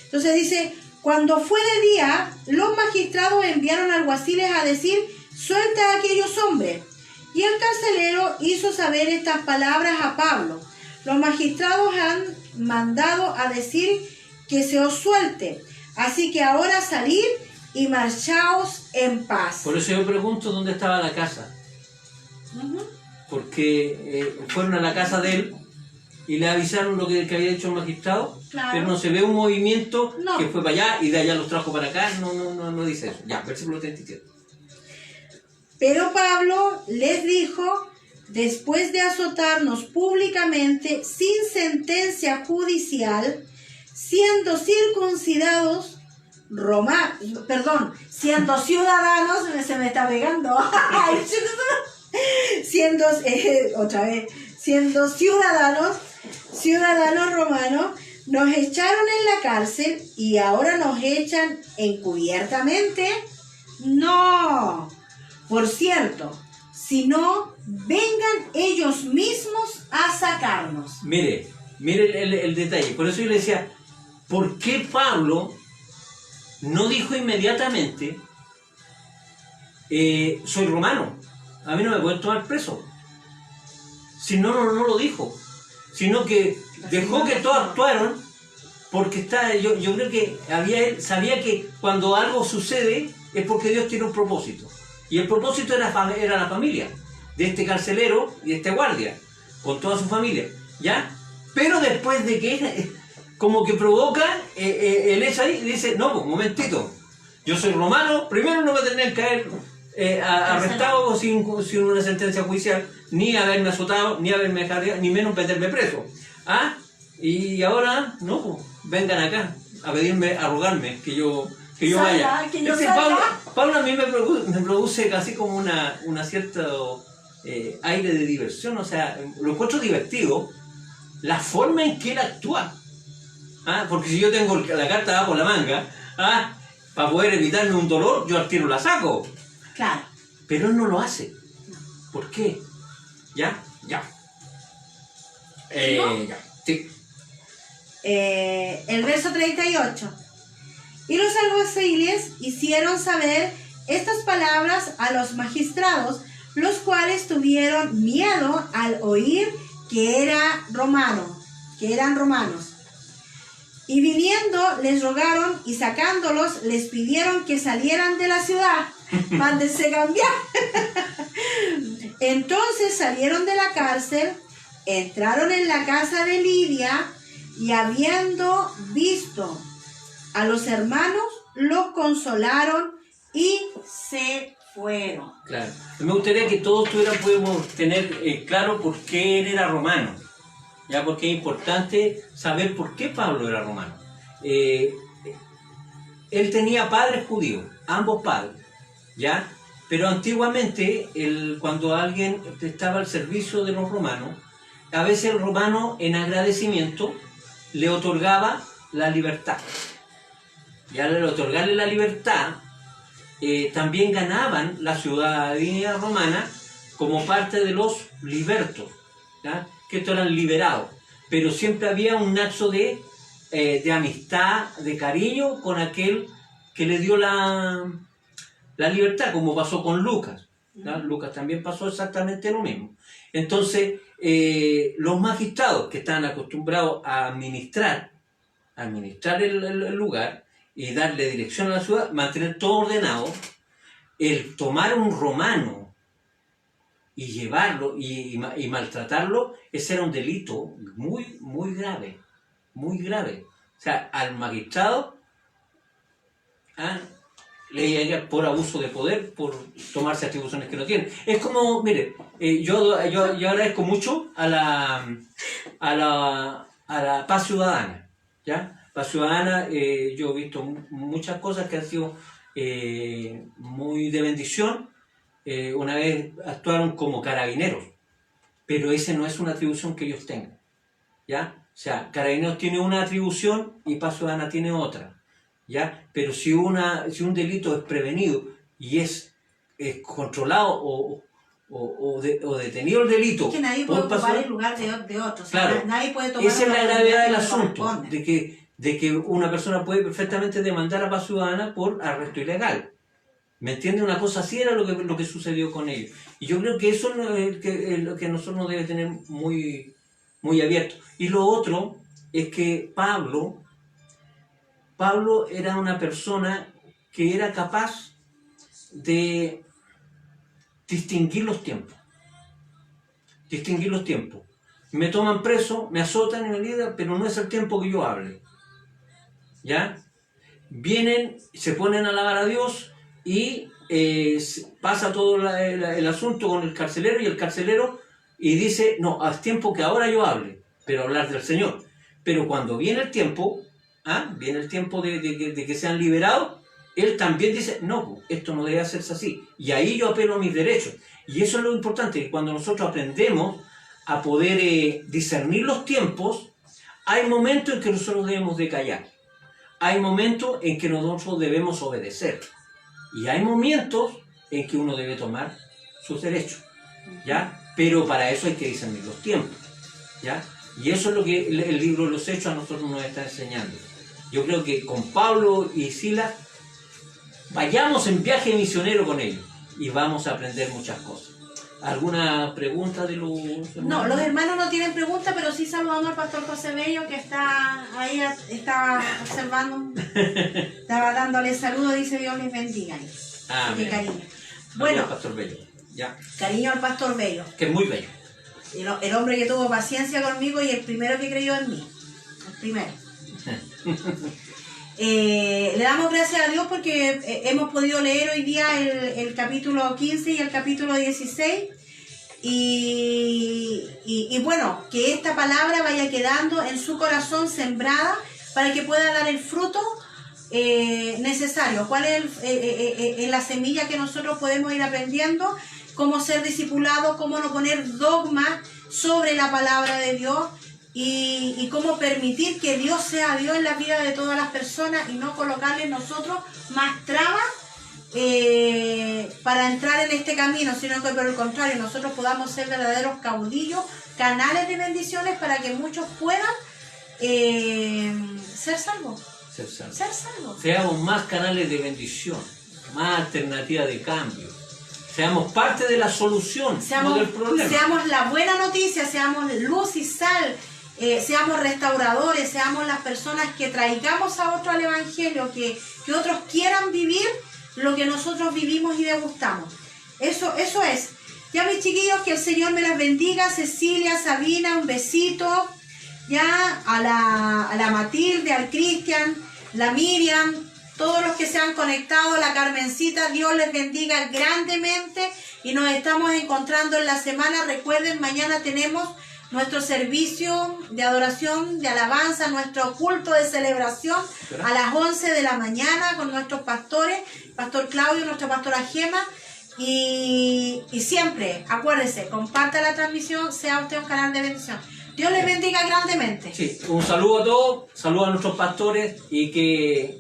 Entonces dice, cuando fue de día, los magistrados enviaron alguaciles a decir, suelta a aquellos hombres. Y el carcelero hizo saber estas palabras a Pablo. Los magistrados han mandado a decir que se os suelte. Así que ahora salid y marchaos en paz. Por eso yo pregunto dónde estaba la casa. Porque fueron a la casa de él y le avisaron lo que había hecho el magistrado, Claro. pero no se ve un movimiento No. que fue para allá y de allá los trajo para acá. No dice eso. Ya, versículo 37. Pero Pablo les dijo, después de azotarnos públicamente sin sentencia judicial, siendo circuncidados, siendo ciudadanos, se me está pegando, siendo ciudadanos romanos, nos echaron en la cárcel y ahora nos echan encubiertamente. No. Por cierto, si no, vengan ellos mismos a sacarnos. Mire el detalle. Por eso yo le decía, ¿por qué Pablo no dijo inmediatamente, soy romano, a mí no me pueden tomar preso? Si no lo dijo, sino que dejó que todos actuaron, porque yo creo que él sabía que cuando algo sucede es porque Dios tiene un propósito. Y el propósito era la familia de este carcelero y de este guardia, con toda su familia, ¿ya? Pero después de que como que provoca el hecho ahí, dice, no, un momentito, yo soy romano, primero no me tendrían que haber arrestado sin una sentencia judicial, ni haberme azotado, ni haberme dejado, ni menos meterme preso. ¿Ah? Y ahora, no, pues, vengan acá a pedirme, a rogarme que yo vaya. Que yo Pablo a mí me produce casi como una cierta aire de diversión, o sea, lo encuentro divertido la forma en que él actúa. ¿Ah? Porque si yo tengo la carta bajo la manga, para poder evitarme un dolor, yo al tiro la saco. Claro. Pero él no lo hace. ¿Por qué? ¿Ya? Ya. ¿No? Ya. Sí. El verso 38. Y los alguaciles hicieron saber estas palabras a los magistrados, los cuales tuvieron miedo al oír que eran romanos. Y viniendo les rogaron y sacándolos les pidieron que salieran de la ciudad. Mándense cambiar. Entonces salieron de la cárcel, entraron en la casa de Lidia y habiendo visto a los hermanos, los consolaron y se fueron. Claro. Me gustaría que todos pudiéramos tener claro por qué él era romano. Ya, porque es importante saber por qué Pablo era romano. Él tenía padres judíos, ambos padres, ¿ya? Pero antiguamente, cuando alguien estaba al servicio de los romanos, a veces el romano, en agradecimiento, le otorgaba la libertad. Y al otorgarle la libertad, también ganaban la ciudadanía romana como parte de los libertos, ¿ya? Que estos eran liberados, pero siempre había un nexo de amistad, de cariño con aquel que le dio la libertad, como pasó con Lucas, ¿ya? Lucas también pasó exactamente lo mismo. Entonces, los magistrados que estaban acostumbrados a administrar el lugar y darle dirección a la ciudad, mantener todo ordenado, el tomar un romano y llevarlo y maltratarlo, ese era un delito muy, muy grave, muy grave. O sea, al magistrado le llega por abuso de poder, por tomarse atribuciones que no tiene. Es como, mire, yo agradezco mucho a la paz ciudadana, ¿ya? Paz ciudadana, yo he visto muchas cosas que han sido muy de bendición. Una vez actuaron como carabineros, pero esa no es una atribución que ellos tengan, ¿ya? O sea, Carabineros tiene una atribución y Paz Ciudadana tiene otra, ¿ya? Pero si un delito es prevenido y es controlado o detenido el delito. Es que nadie puede por ocupar pasar- el lugar de otro. O sea, Claro. nadie puede tomar Esa es la una gravedad del oportunidad que no asunto, corresponde. de que una persona puede perfectamente demandar a paz ciudadana por arresto ilegal. ¿Me entiende? Una cosa así era lo que sucedió con ellos. Y yo creo que eso es lo que nosotros nos debe tener muy, muy abierto. Y lo otro es que Pablo era una persona que era capaz de distinguir los tiempos. Distinguir los tiempos. Me toman preso, me azotan en la vida, pero no es el tiempo que yo hable. ¿Ya? Vienen, se ponen a alabar a Dios y pasa todo el asunto con el carcelero, y el carcelero y dice, no, es tiempo que ahora yo hable, pero hablar del Señor. Pero cuando viene el tiempo, viene el tiempo de que sean liberados, él también dice, no, esto no debe hacerse así. Y ahí yo apelo a mis derechos. Y eso es lo importante, que cuando nosotros aprendemos a poder discernir los tiempos, hay momentos en que nosotros debemos de callar. Hay momentos en que nosotros debemos obedecer. Y hay momentos en que uno debe tomar sus derechos, ¿ya? Pero para eso hay que discernir los tiempos, ¿ya? Y eso es lo que el libro de los Hechos a nosotros nos está enseñando. Yo creo que con Pablo y Silas, vayamos en viaje misionero con ellos y vamos a aprender muchas cosas. ¿Alguna pregunta de los hermanos? No, los hermanos no tienen pregunta, pero sí saludamos al pastor José Bello, que está ahí, estaba observando, estaba dándole saludos, dice Dios les bendiga. Qué cariño. Bueno, al pastor Bello. Ya. Cariño al pastor Bello, Que es muy bello. el hombre que tuvo paciencia conmigo y el primero que creyó en mí. El primero. Le damos gracias a Dios porque hemos podido leer hoy día el capítulo 15 y el capítulo 16 y bueno, que esta palabra vaya quedando en su corazón sembrada para que pueda dar el fruto necesario. ¿Cuál es la semilla que nosotros podemos ir aprendiendo? Cómo ser discipulados, cómo no poner dogma sobre la palabra de Dios. Y cómo permitir que Dios sea Dios en la vida de todas las personas y no colocarle nosotros más trabas para entrar en este camino, sino que por el contrario nosotros podamos ser verdaderos caudillos, canales de bendiciones para que muchos puedan ser salvos. Ser salvo. Ser salvos. Seamos más canales de bendición, más alternativas de cambio. Seamos parte de la solución, no del problema. Seamos la buena noticia, seamos luz y sal. Seamos restauradores, seamos las personas que traigamos a otro al Evangelio, que otros quieran vivir lo que nosotros vivimos y degustamos. Eso es. Ya mis chiquillos, que el Señor me las bendiga. Cecilia, Sabina, un besito. Ya a la Matilde, al Cristian, la Miriam, todos los que se han conectado, la Carmencita, Dios les bendiga grandemente y nos estamos encontrando en la semana. Recuerden, mañana tenemos nuestro servicio de adoración, de alabanza, nuestro culto de celebración a las 11 de la mañana con nuestros pastores, Pastor Claudio, nuestra pastora Gema. Y siempre, acuérdese, comparta la transmisión, sea usted un canal de bendición. Dios les bendiga grandemente. Sí, un saludo a todos, saludos a nuestros pastores y que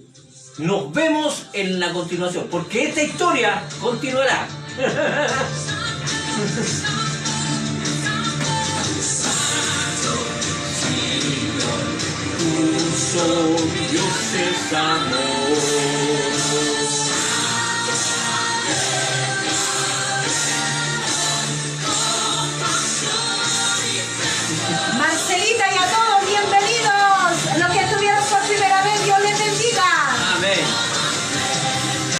nos vemos en la continuación, porque esta historia continuará. Dios es amor. Marcelita y a